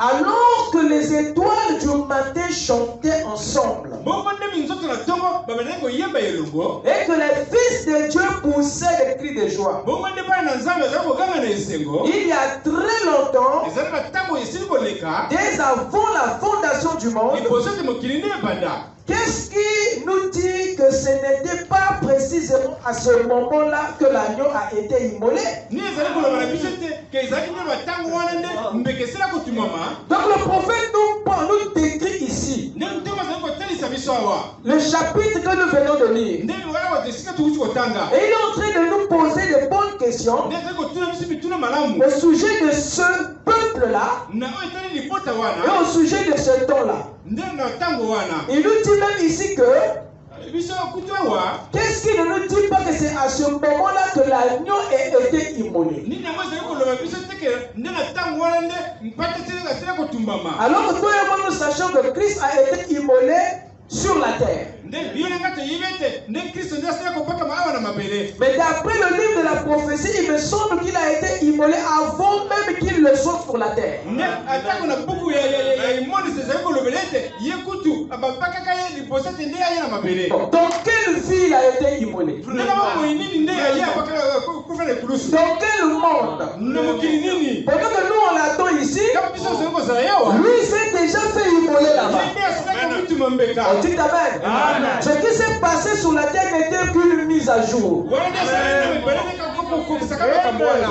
Alors que les étoiles du matin chantaient ensemble et que les fils de Dieu poussaient des cris de joie, il y a très longtemps, dès avant la fondation du monde, qu'est-ce qui nous dit que ce n'était pas précisément à ce moment-là que l'agneau a été immolé? Donc le prophète nous décrit ici le chapitre que nous venons de lire. Et il est en train de nous poser de bonnes questions au sujet de ce peuple-là et au sujet de ce temps-là. Il nous dit même ici que qu'est-ce qui ne nous dit pas que c'est à ce moment-là que l'agneau a été immolé? Alors que toi et moi nous sachons que Christ a été immolé sur la terre. Mais d'après le livre de la prophétie, il me semble qu'il a été immolé avant même qu'il le soit sur la terre. Dans quelle vie il a été immolé? Dans quel monde? Pendant que nous on l'attend ici, lui s'est déjà fait immoler là-bas. On dit amen. Ce qui s'est passé sur la terre n'était qu'une mise à jour. Il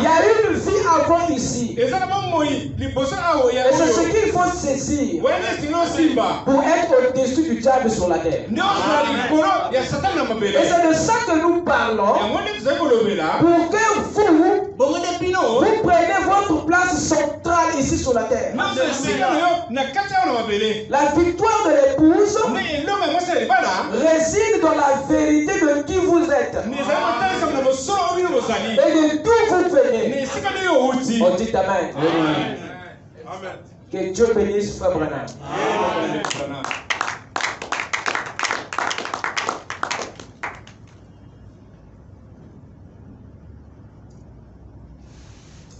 y a une vie avant ici. Et c'est ce qu'il faut saisir pour être au-dessus du diable sur la terre. Et c'est de ça que nous parlons pour que vous preniez votre place centrale ici sur la terre. La victoire de l'épouse réside dans la vérité de qui vous êtes et de d'où vous venez. On dit amen. Que Dieu bénisse Frère Branham.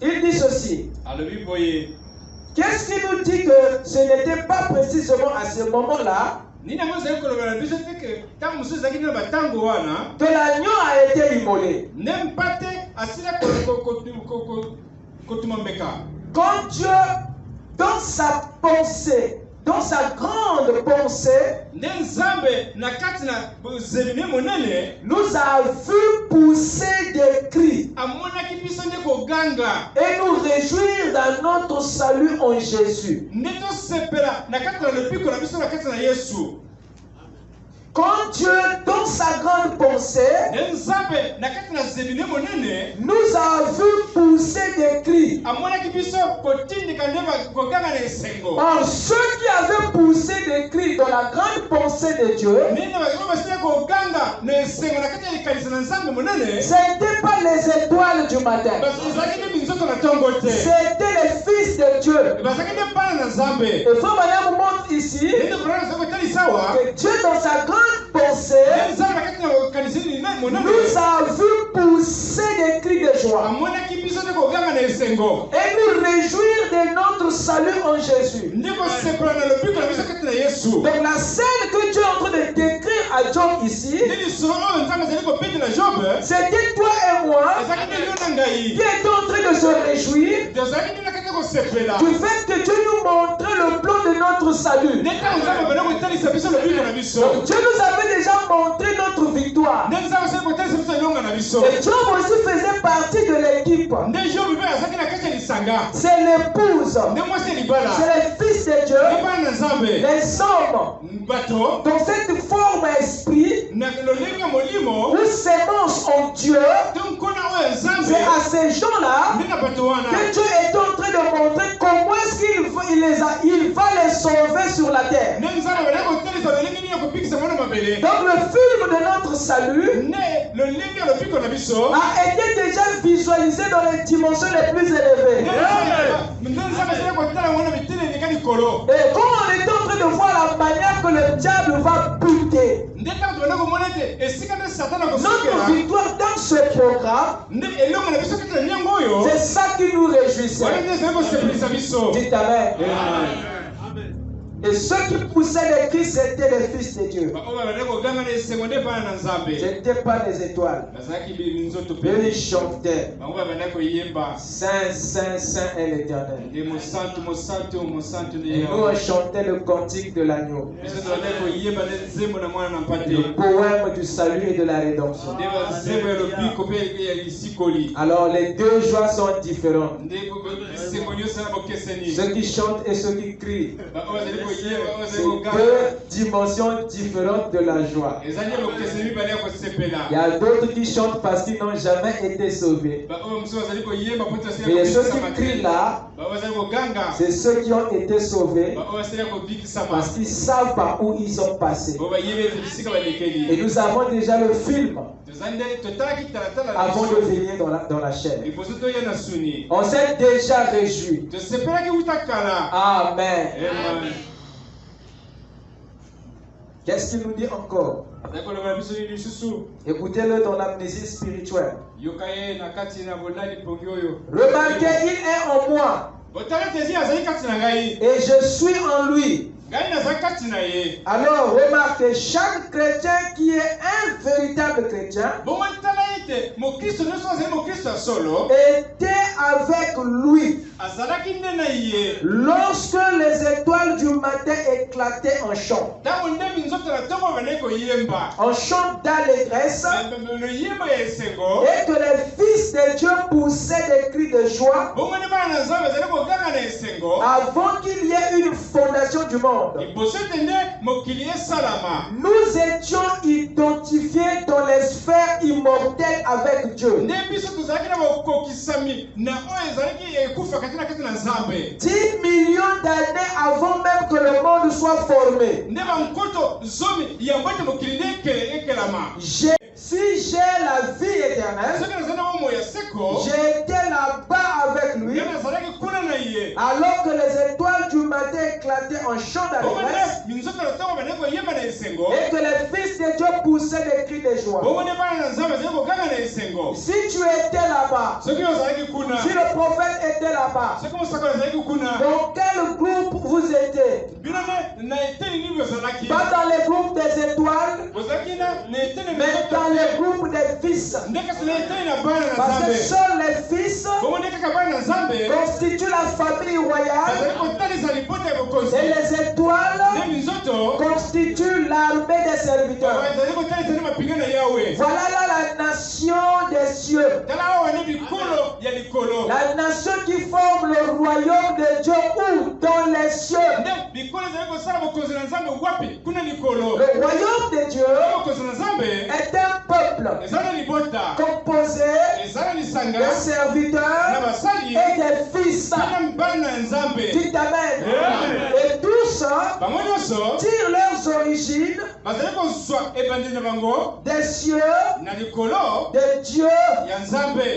Il dit ceci. Qu'est-ce qui nous dit que ce n'était pas précisément à ce moment-là que l'agneau a été immolé? Quand Dieu, dans sa pensée, dans sa grande pensée, nous a vu pousser des cris et nous réjouir dans notre salut en Jésus. Quand Dieu, dans dans sa grande pensée, nous a vu pousser des cris. Or, ceux qui avaient poussé des cris dans la grande pensée de Dieu, ce n'était pas les étoiles du matin. C'était les fils de Dieu. Et frère Madame montre ici que Dieu dans sa grande pensée nous a vu pousser des cris de joie et nous réjouir de notre salut en Jésus. Donc la scène que Dieu est en train de décrire à Job ici, c'était toi et moi qui étions en train de se réjouir du fait que Dieu nous montrait le plan de notre salut. Donc Dieu nous avait déjà montré notre victoire. Et Job aussi faisait partie de l'équipe. C'est l'épouse, c'est les fils de Dieu, les hommes, dans cette forme esprit, où sémence en Dieu. C'est à ces gens-là que Dieu est en train de montrer comment est-ce qu'il va les sauver sur la terre. Donc le film de notre salut a été déjà visualisé dans les dimensions les plus élevées. Et quand on est en train de voir la manière que le diable va buter, notre victoire dans ce programme, c'est ça qui nous réjouissait. Dites Amen. Et ceux qui poussaient les cris, c'était les fils de Dieu. Ce n'était pas des étoiles. Ils chantaient. Saint, Saint, Saint est l'Éternel. Et nous on chantait le cantique de l'agneau. Le poème du salut et de la rédemption. Alors les deux joies sont différentes. Ceux qui chantent et ceux qui crient. C'est deux dimensions différentes de la joie. Il y a d'autres qui chantent parce qu'ils n'ont jamais été sauvés. Et ceux qui crient là, c'est ceux qui ont été sauvés parce qu'ils savent par où ils sont passés. Et nous avons déjà le film avant de venir dans la chair. On s'est déjà réjoui. Amen. Qu'est-ce qu'il nous dit encore? Écoutez-le dans l'amnésie spirituelle. Remarquez, il est en moi. Et je suis en lui. Alors remarquez, chaque chrétien qui est un véritable chrétien était avec lui lorsque les étoiles du matin éclataient en chant. En chant d'allégresse, et que les fils de Dieu poussaient des cris de joie avant qu'il y ait une fondation du monde. Nous étions identifiés dans les sphères immortelles avec Dieu. 10 millions d'années avant même que le monde soit formé. Si j'ai la vie éternelle, j'ai été là-bas avec lui, alors que les étoiles du matin éclataient en chant d'allégresse, et que les fils de Dieu poussaient des cris de joie. Si tu étais là-bas, si le prophète était là-bas, dans quel groupe vous étiez? Pas dans les groupes des étoiles, mais dans les groupes des fils. Parce que seuls les fils constituent la famille royale et les étoiles constituent l'armée des serviteurs. Voilà là la nation des cieux. La nation qui forme le royaume de Dieu où? Dans les cieux. Le royaume de Dieu peuple composé de serviteurs et des fils. Dites Amen. Et tous tirent leurs origines des cieux de Dieu.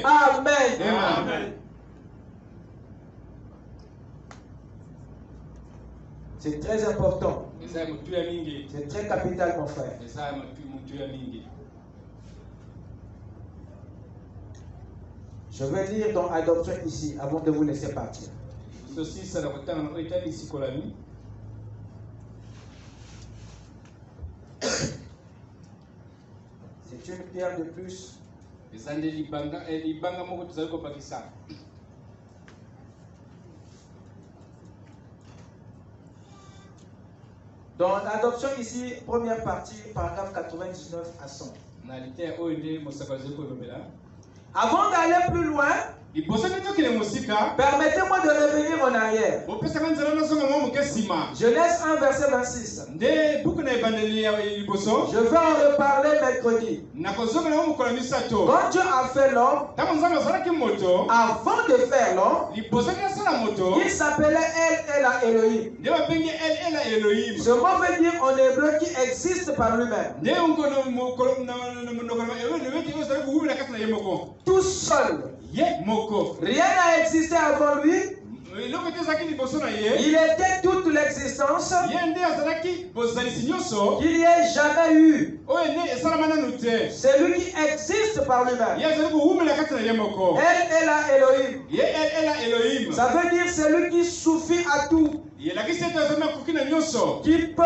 Amen. C'est très important. C'est très capital, mon frère. Je vais lire dans Adoption ici avant de vous laisser partir. C'est une pierre de plus. Dans l'adoption ici, première partie, paragraphe 99 à 100. Avant d'aller plus loin, permettez-moi de revenir en arrière. Genèse 1, verset 26. Je vais en reparler mercredi. Quand Dieu a fait l'homme, avant de faire l'homme, il s'appelait El Elohim. Ce mot veut dire en hébreu qui existe par lui-même. Tout seul. Rien n'a existé avant lui. Il était toute l'existence qu'il n'y ait jamais eu. C'est lui qui existe par lui-même. Elohim. Ça veut dire c'est lui qui suffit à tout. Qui peut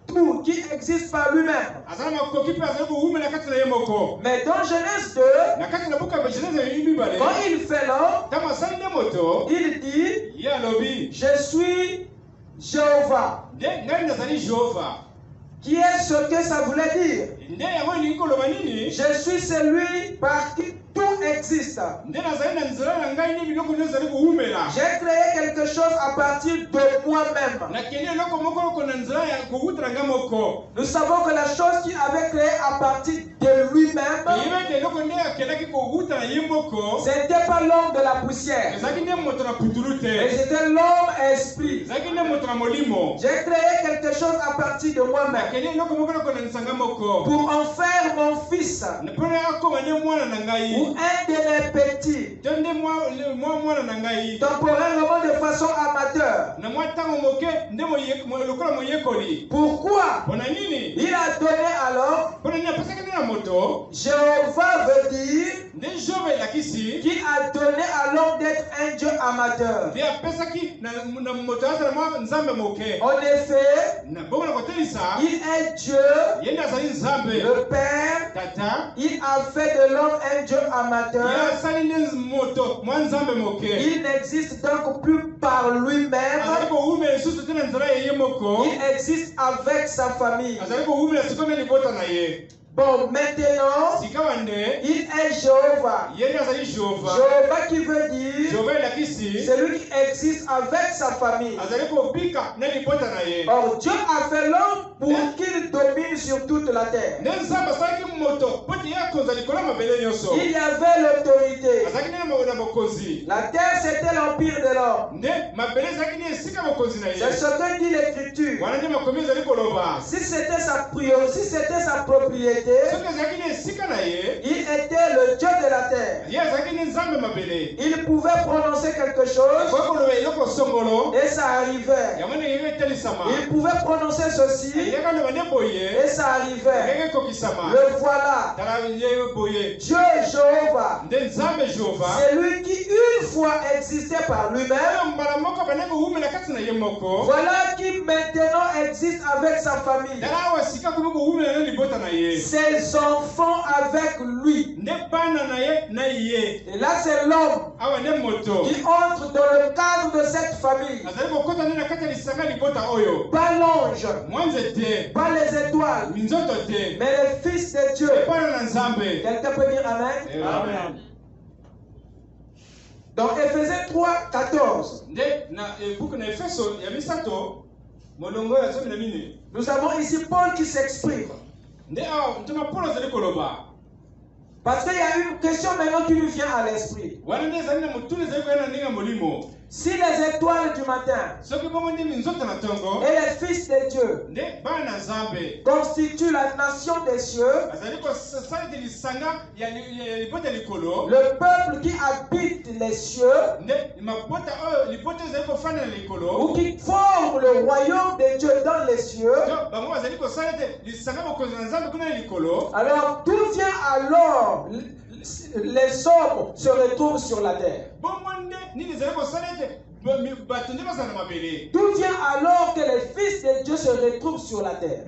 tout, qui existe par lui-même. Mais dans Genèse 2, quand il fait l'homme, il dit, je suis Jéhovah. Qui est ce que ça voulait dire? Je suis celui par qui tout existe. J'ai créé quelque chose à partir de moi-même. Nous savons que la chose qu'il avait créée à partir de lui-même, c'était pas l'homme de la poussière, mais c'était l'homme esprit. J'ai créé quelque chose à partir de moi-même pour en faire mon fils ou un de mes petits, temporairement de façon amateur. Pourquoi? Il a donné alors, Jéhovah veut dire qu'il a donné à l'homme d'être un Dieu amateur. En effet, il est Dieu, le Père. Il a fait de l'homme un Dieu amateur. Il n'existe donc plus par lui-même. Il existe avec sa famille. Bon, maintenant, il est Jéhovah. Jéhovah qui veut dire c'est lui qui existe avec sa famille. Or, Dieu a fait l'homme pour qu'il domine sur toute la terre. Il y avait l'autorité. La terre, c'était l'empire de l'homme. C'est ce que dit l'Écriture. Si c'était sa propriété, il était le Dieu de la terre. Il pouvait prononcer quelque chose et ça arrivait. Il pouvait prononcer ceci et ça arrivait. Le voilà. Dieu Jéhovah. C'est lui qui une fois existait par lui-même. Voilà qui maintenant existe avec sa famille. Ses enfants avec lui. Et là c'est l'homme qui entre dans le cadre de cette famille. Pas l'ange, pas les étoiles, mais les fils de Dieu. Quelqu'un peut dire Amen? Amen. Dans Éphésiens 3, 14. Nous avons ici Paul qui s'exprime. Parce qu'il y a une question maintenant qui nous vient à l'esprit. Si les étoiles du matin et les fils de Dieu constituent la nation des cieux, le peuple qui habite les cieux ou qui forme le royaume de Dieu dans les cieux, alors d'où vient alors les hommes se retrouvent sur la terre? D'où vient alors que les fils de Dieu se retrouvent sur la terre?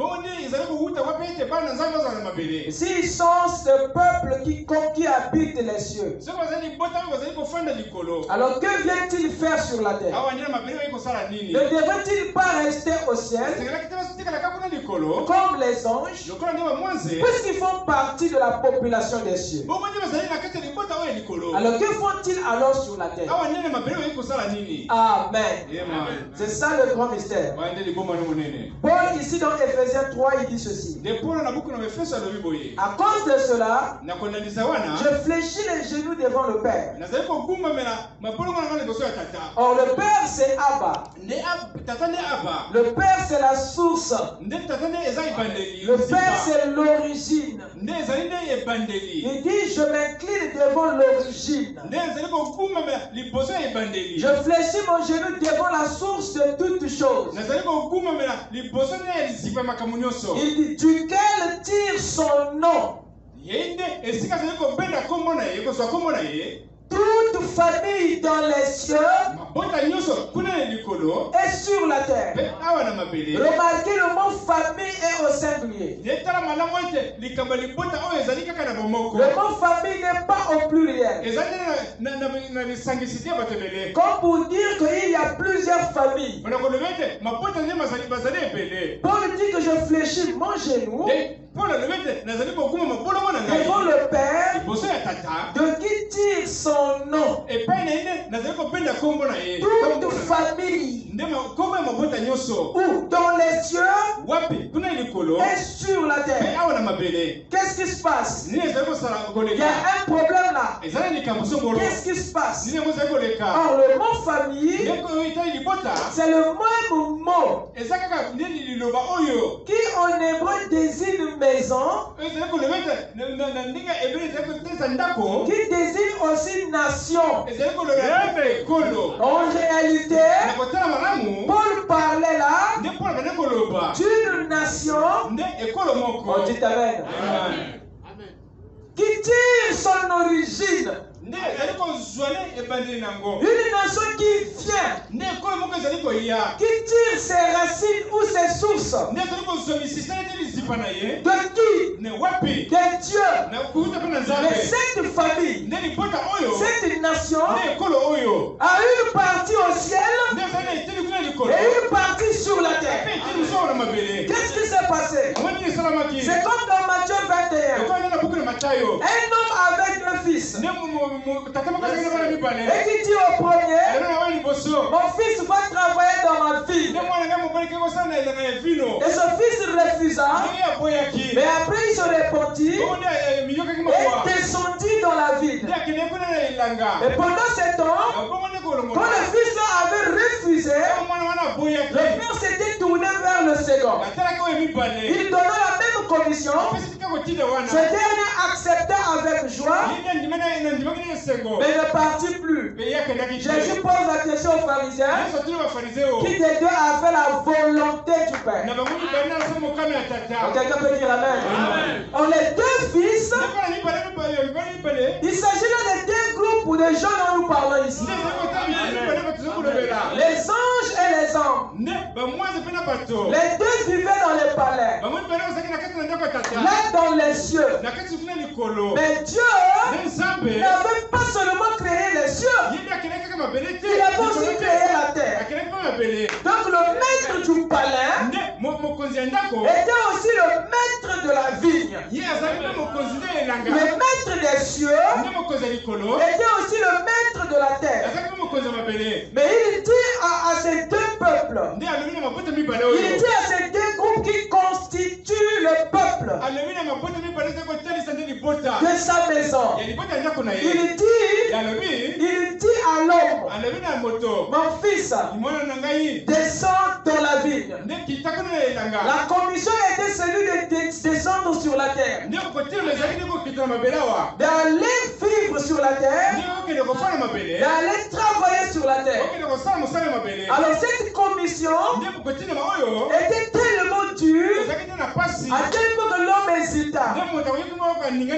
S'ils sont ce peuple qui habite les cieux, alors que vient-il faire sur la terre? Ne devrait-il pas rester au ciel comme les anges, puisqu'ils font partie de la population des cieux? Alors que font-ils alors sur la terre? Amen. C'est ça le grand mystère. Paul ici dans Ephésiens 3 il dit ceci. À cause de cela, je fléchis les genoux devant le Père. Or le Père c'est Abba. Le Père c'est la source. Le Père c'est l'origine. Il dit je m'incline devant l'origine. Je fléchis mon genou devant la source de toutes choses. Il dit duquel tire son nom. Toute famille dans les cieux et sur la terre. Remarquez le mot famille est au singulier. Le mot famille n'est pas au pluriel. Comme pour dire qu'il y a plusieurs familles. Paul dit que je fléchis mon genou devant le Père de qui tire son nom. Toute famille ou dans les cieux et sur la terre. Qu'est-ce qui se passe? Il y a un problème là. Qu'est-ce qui se passe? Or le mot famille, c'est le même mot qui en hébreu désigne une maison, qui désigne aussi nation. En réalité, Paul parlait là d'une nation. On dit amen. Qui tire son origine. Une nation qui vient, qui tire ses racines ou ses sources. De qui? De Dieu. Mais cette famille, cette nation a une partie au ciel et une partie sur la terre. Qu'est-ce qui s'est passé? C'est comme dans Matthieu 21. Un homme avec deux fils. Et qui dit au premier, mon fils va travailler dans ma ville. Et son fils refusa. Mais après il se répandit et descendit dans la ville. Et pendant ce temps, quand le fils avait refusé, le père s'était tourné vers le second. Il donna la même commission. Ce dernier accepta avec joie, mais ne partit plus. Jésus pose la question aux pharisiens, qui des deux avait la volonté du Père. Quelqu'un peut dire amen. Or les deux fils, il s'agit là de deux groupes de gens dont nous parlons ici. Les anges et les hommes. Les deux vivaient dans les palais. Là dans les cieux. Mais Dieu n'avait pas seulement créé les cieux, il avait aussi créé la terre. Donc le maître du palais était aussi le maître de la vigne. Le maître des cieux était aussi le maître de la terre. Mais il dit à ces deux peuples, il dit à ces deux groupes qui constituent le peuple, de sa maison. Il dit à l'homme, mon fils, descends dans la ville. La commission était celle de descendre sur la terre, d'aller vivre sur la terre, d'aller travailler sur la terre. Alors cette commission était tellement dure à tel point que l'homme hésita.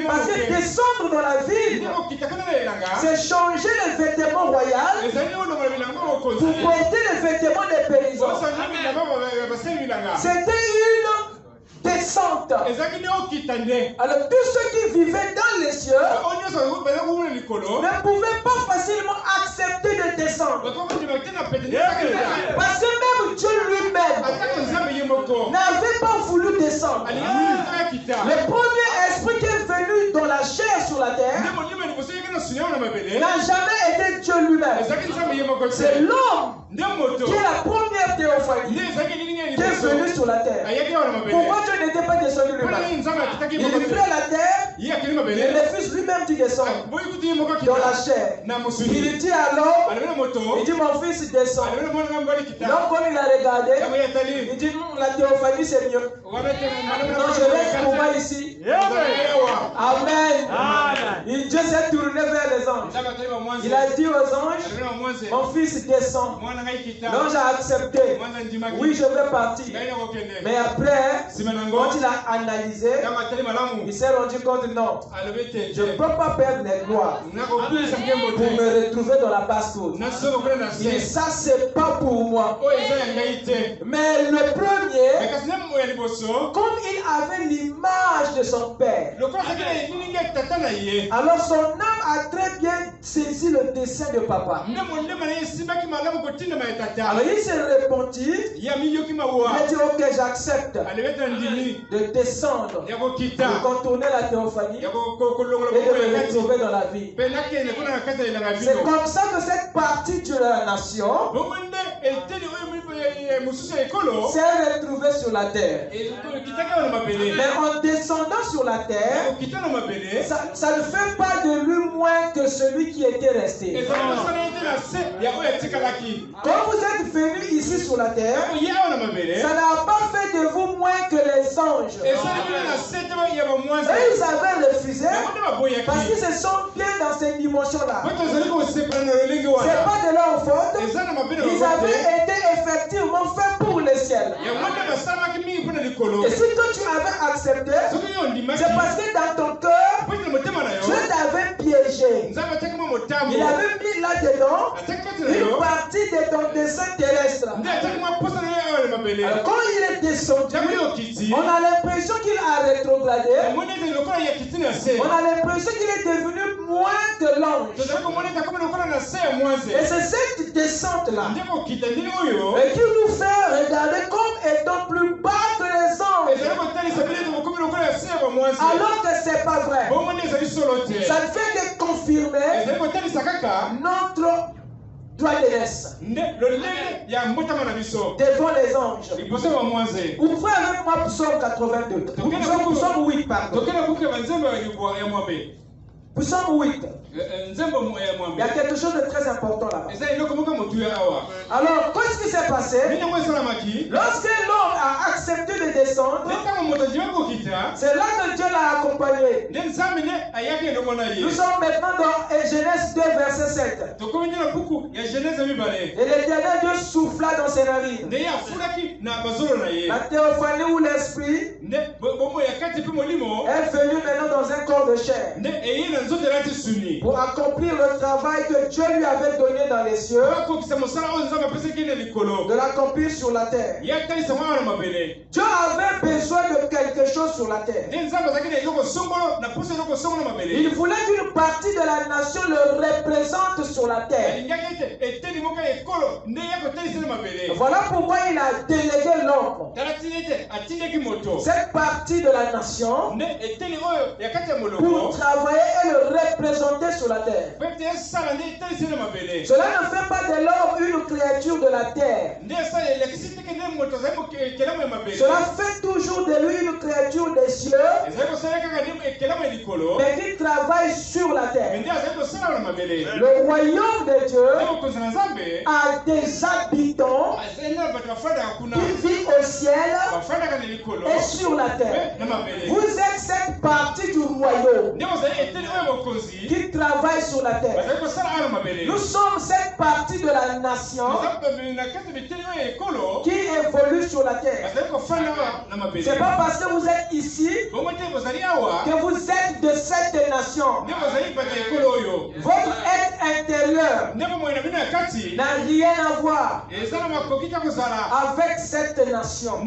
Parce que descendre dans la ville, c'est changer les vêtements royaux pour porter les vêtements des paysans. C'était une descente. Alors tous ceux qui vivaient dans les cieux ne pouvaient pas facilement accepter de descendre. Parce que même Dieu lui-même n'avait pas voulu descendre. Le premier esprit qui est venu dans la chair sur la terre n'a jamais été Dieu lui-même. C'est l'homme qui est la première théophanie qui est venu sur la terre. Pourquoi Dieu n'était pas descendu lui-même? Il est venu à la terre, il refuse lui-même d'y descendre dans la chair. Il dit alors, il dit mon fils descend. Donc quand il a regardé, il dit la théophanie c'est mieux. Non, je reste pour moi ici. Amen. Dieu s'est tourné vers les anges. Il a dit aux anges, mon fils descend. L'ange a accepté. Oui, je vais partir. Mais après, quand il a analysé, il s'est rendu compte, non, je ne peux pas perdre les gloires pour me retrouver dans la basse-cour. Et ça, c'est pas pour moi. Mais le premier, comme il avait l'image de son père, alors son âme a très bien saisi le dessein de papa. Alors il s'est repenti. Il a dit ok, j'accepte de descendre, de contourner la théophanie et de me retrouver dans la vie. C'est comme ça que cette partie de la nation s'est retrouvée sur la terre. Mais en descendant sur la terre, ça ne fait pas de lui moins que celui qui était resté. Quand vous êtes venu ici sur la terre, ça n'a pas fait de vous moins que les anges. Et ils avaient refusé parce qu'ils se sont bien dans cette dimension-là. C'est pas de leur faute. Ils avaient été effectivement faits pour le ciel. Et si toi tu avais accepté, c'est parce que dans ton cœur, Dieu t'avait piégé. Il avait mis là-dedans une partie de ton dessein terrestre. Alors quand il est descendu, on a l'impression qu'il a rétrogradé. On a l'impression qu'il est devenu moins que l'ange. Et c'est cette descente-là qui nous fait regarder comme étant plus bas que les anges. Alors que c'est pas vrai. Ça ne fait que confirmer notre droit d'aise devant les anges. Vous pouvez avec moi Psaume 82. Psaume 8, pardon. Psaume 8. Il y a quelque chose de très important là. Alors, qu'est-ce qui s'est passé? Lorsque l'homme a accepté de descendre, c'est là que Dieu l'a accompagné. Nous sommes maintenant dans Genèse 2, verset 7. Et l'Éternel Dieu souffla dans ses narines. La théophanie ou l'esprit est venu maintenant dans un corps de chair pour accomplir le travail que Dieu lui avait donné dans les cieux, de l'accomplir sur la terre. Dieu avait besoin de quelque chose sur la terre. Il voulait qu'une partie de la nation le représente sur la terre. Voilà pourquoi il a délégué l'homme. Cette partie de la nation pour travailler et le représenter sur la terre. Cela ne fait pas de l'homme une créature de la terre. Cela fait toujours de lui une créature des cieux mais qui travaille sur la terre. Le royaume de Dieu a des habitants qui vivent au ciel et sur la terre. Vous êtes cette partie du royaume qui travaille sur la terre. Nous sommes cette partie de la nation qui évolue sur la terre. C'est pas parce que vous êtes ici que vous êtes de cette nation. Votre être intérieur n'a rien à voir avec cette nation.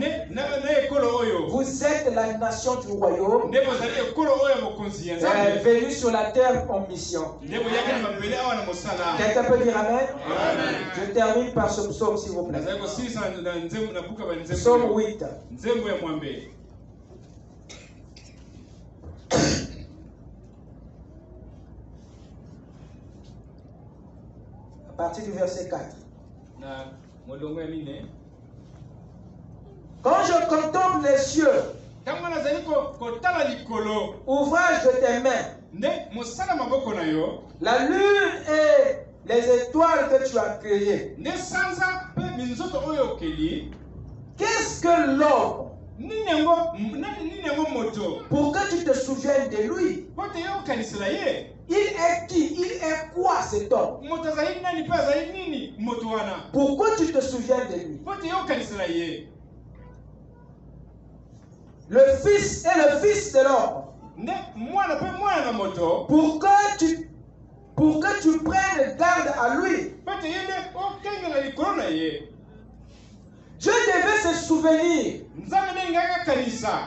Vous êtes la nation du royaume venue sur la terre en mission. Quelqu'un peut dire Amen? Je termine par ce psaume, s'il vous plaît. Psaume 8. À partir du verset 4. Quand je contemple les cieux, ouvrage de tes mains, la lune et les étoiles que tu as créées, qu'est-ce que l'homme pour que tu te souviennes de lui? Il est qui? Il est quoi cet homme? Pourquoi tu te souviens de lui? Le fils est le fils de l'homme. Pour que tu prennes garde à lui. Dieu devait se souvenir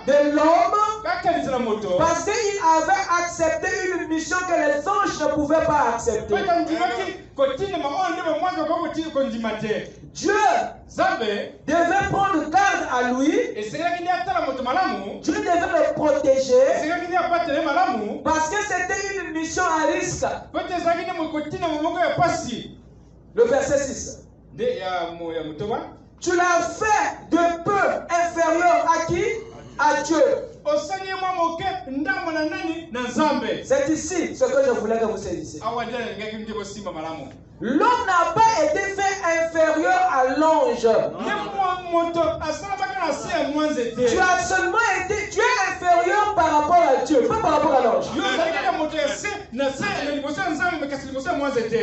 de l'homme parce qu'il avait accepté une mission que les anges ne pouvaient pas accepter. Dieu devait prendre garde à lui. Dieu devait le protéger parce que c'était une mission à risque. Le verset 6. Tu l'as fait de peu inférieur à qui? À Dieu. C'est ici ce que je voulais que vous saisissiez. L'homme n'a pas été fait inférieur à l'ange. Tu as seulement été, tu es inférieur par rapport à Dieu, pas par rapport à l'ange.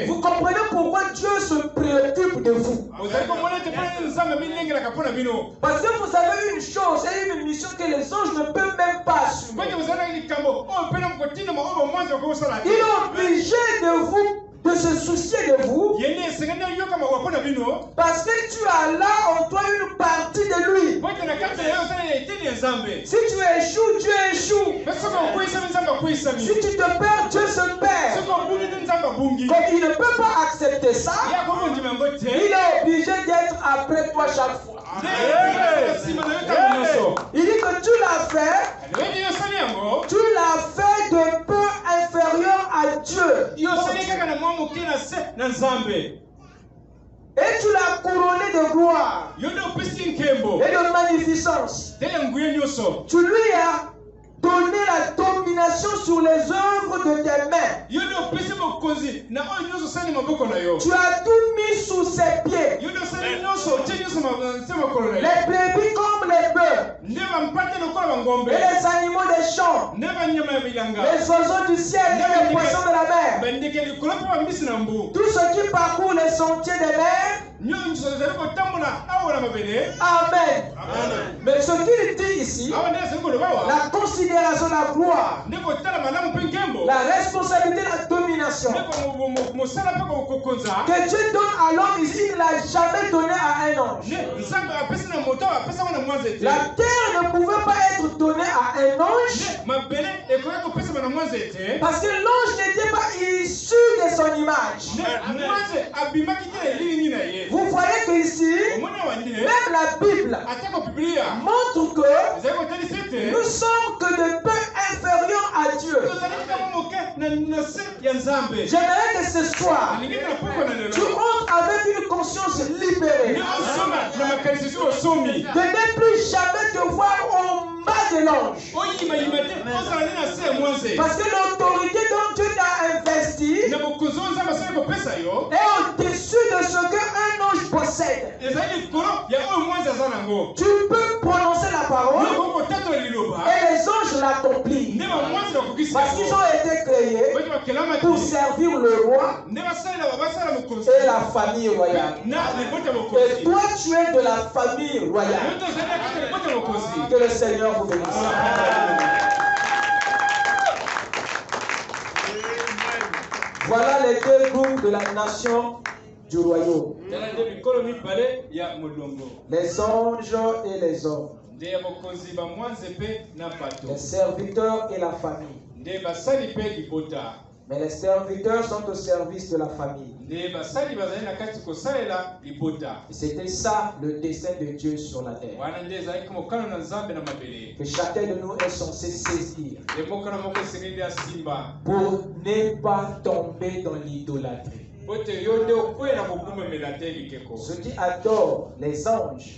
Vous comprenez pourquoi Dieu se préoccupe de vous? Parce que vous avez une chose et une mission que les anges ne peuvent même pas assumer. Il est obligé de vous, de se soucier de vous, parce que tu as là en toi une partie de lui. Si tu échoues, Dieu échoue. Si tu te perds, Dieu se perd. Comme il ne peut pas accepter ça, il est obligé d'être après toi chaque fois. Il dit que tu l'as fait, de peu inférieur à Dieu. Et tu l'as couronné de gloire et de magnificence. Tu lui as donné la domination sur les œuvres de tes mains. Tu as tout mis sous ses pieds. Les brebis comme les bœufs, et les animaux des champs, les oiseaux du ciel et les poissons de la mer, tout ce qui parcourt les sentiers des mers. Amen. Mais ce qu'il dit ici, la considération, la gloire, la responsabilité, la domination que Dieu donne à l'homme ici, il ne l'a jamais donné à un ange. La terre ne pouvait pas être donnée à un ange parce que l'ange n'était pas issu de son image. Vous voyez qu'ici, même la Bible montre que nous sommes que de peu inférieurs à Dieu. J'aimerais que ce soir, tu entres avec une conscience libérée. De ne plus jamais te voir en bas de l'ange. Parce que l'autorité dont Dieu t'a investi est au-dessus de ce qu'un ange possède. Tu peux prononcer la parole et les anges l'accomplissent. Parce qu'ils ont été créés pour servir le roi et la famille royale. Et toi, tu es de la famille royale. Que le Seigneur vous bénisse. Voilà les deux groupes de la nation du royaume. Les anges et les hommes. Les serviteurs et la famille. Mais les serviteurs sont au service de la famille. C'était ça le dessein de Dieu sur la terre. Que chacun de nous est censé saisir pour ne pas tomber dans l'idolâtrie. Ceux qui adorent les anges,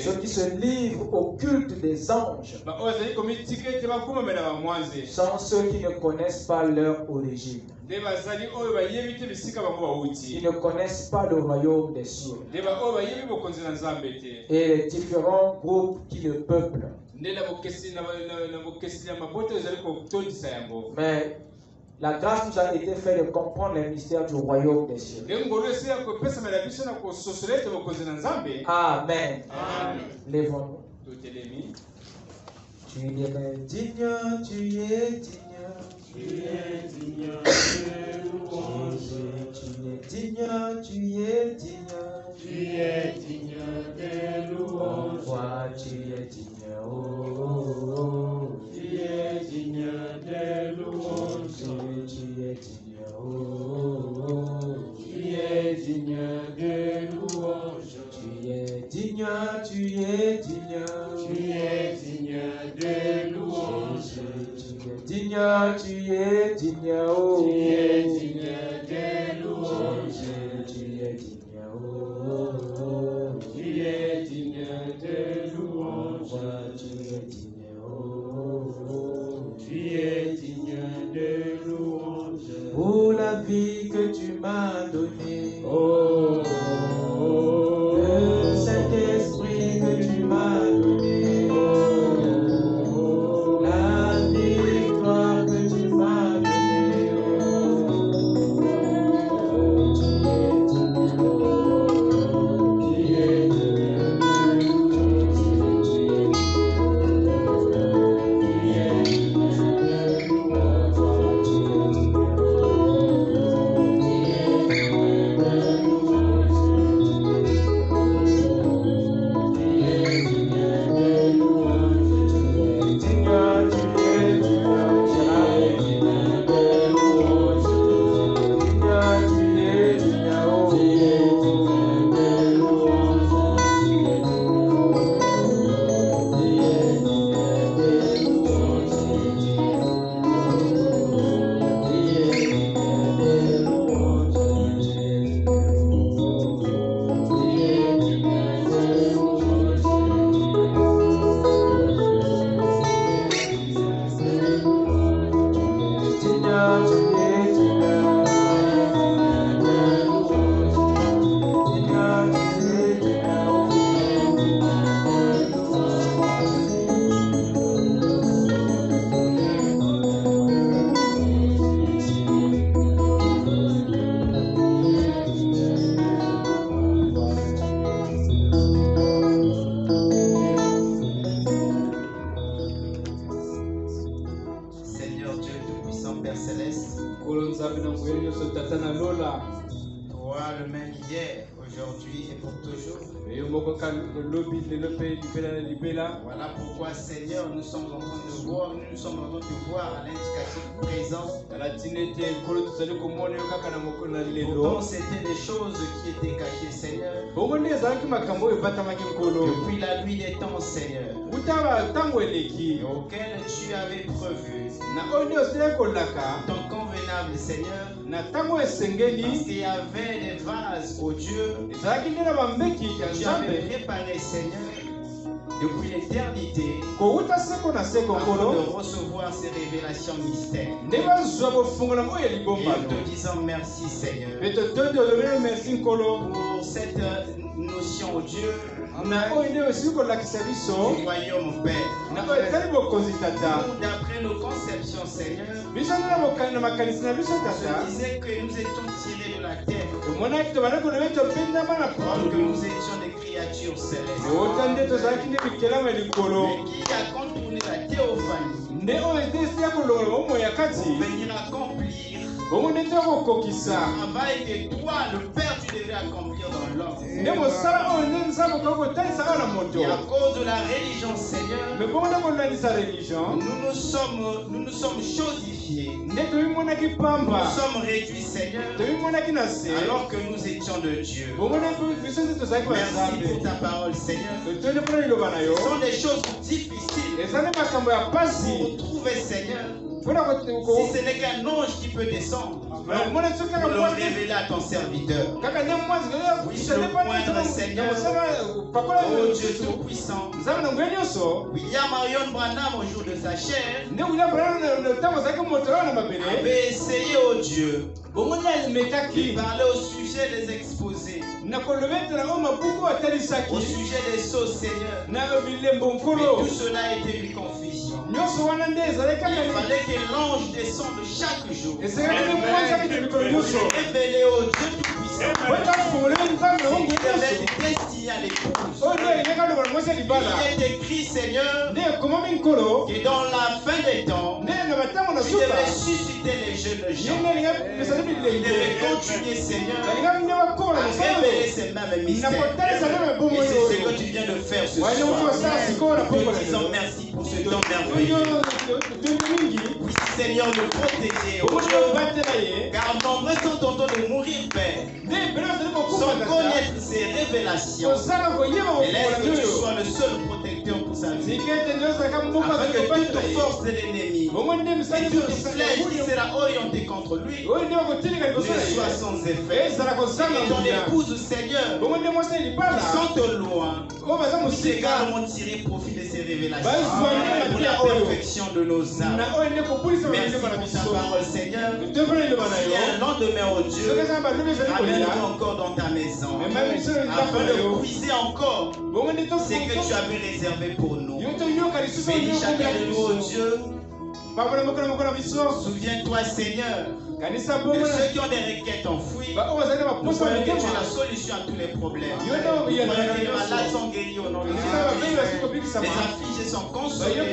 ceux qui se livrent au culte des anges, sont ceux qui ne connaissent pas leur origine. Ils ne connaissent pas le royaume des cieux et les différents groupes qui le peuplent. Mais la grâce nous a été faite de comprendre les mystères du royaume des cieux. Amen. Lèvons-nous. Tu es digne, tu es digne. Tu es digne de louange. Tu es digne, tu es digne. Tu es digne de louange. Tu es digne, oh. Tu es digne de louange. Tu es digne, oh. Tu es digne de louange. Tu es digne, tu es digne. Tu es digne de louange. Tu es digne, tu es digne, oh. Tu es digne de louange. Tu es digne, oh. Tu es digne de louange. Tu es digne, oh. Tu es digne de louange. Pour la vie que tu m'as donnée, oh. Le Saint-Esprit que tu m'as donné, oh. La victoire que tu m'as donnée, oh. Tu es Voilà pourquoi, Seigneur, nous sommes en train de voir, à l'indication présente. Pourtant, c'était des choses qui étaient cachées, Seigneur. Depuis la nuit des temps, Seigneur, auquel tu avais prévu ton convenable, Seigneur, parce qu'il y avait des vases, ô Dieu, que tu avais préparés, Seigneur, depuis l'éternité, afin de recevoir ces révélations mystères. Et en te disant merci Seigneur pour cette notion au Dieu du royaume Père. D'après nos conceptions Seigneur, je disais que nous étions tirés de la terre, que nous étions des créatures célestes, mais qui a contourné la théophanie pour venir accomplir le travail que toi, le Père, tu devais accomplir dans l'homme. Et à cause de la religion, Seigneur, nous nous sommes chosifiés. Nous sommes réduits, Seigneur, alors que nous étions de Dieu. Merci pour ta parole, Seigneur. Ce sont des choses difficiles pour trouver, Seigneur. Si ce n'est qu'un ange qui peut descendre pour le révéler à ton serviteur. Puisse le poindre, Seigneur, ô Dieu Tout-Puissant. William Marion Branham, au jour de sa chair, avait essayé, ô Dieu, de parler au sujet des exposés, au sujet des choses, Seigneur. Mais tout cela était une confusion. Il fallait que l'ange descende chaque jour pour révéler au Dieu Tout-Puissant qu'il devait être destiné à l'épouse. Il est écrit, Seigneur, que dans la fin des temps, tu devais susciter les jeunes gens. Tu devais continuer, Seigneur, à révéler ces mêmes mystères. Et c'est ce que tu viens de faire ce soir. Nous te disons merci pour ce temps merveilleux. Oui, Seigneur, nous protéger, oh Dieu, car nombreux sont en train de mourir, Père, sans connaître ces révélations. Et laisse que tu sois le seul protecteur pour sa vie, afin que toute force de l'ennemi et toute flèche qui sera orientée contre lui ne soit sans effet. Et ton épouse, Seigneur, qui sont au loin, nous également tirer profit de ces révélations pour la perfection de nos âmes. Merci pour ta parole, Seigneur. Il y a un lendemain, oh Dieu, ramène-nous encore dans ta maison, afin de puiser encore ce que tu avais réservé pour nous. Bénis chacun de nous, oh Dieu. Souviens-toi, Seigneur, de ceux qui ont des requêtes enfouies. Nous croyons que tu es la solution à tous les problèmes. Nous croyons que les malades sont guéris au nom de Jésus. Les affligés sont consolés. Et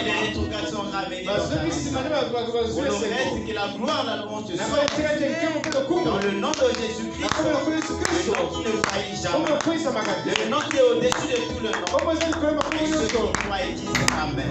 les rétrogrades sont ramenés dans ta maison. Pour le reste, que la gloire, la louange te soit. Dans le nom de Jésus-Christ, le nom qui ne faillit jamais. Le nom qui est au-dessus de tout le nom. Et ceux qui croient et disent Amen.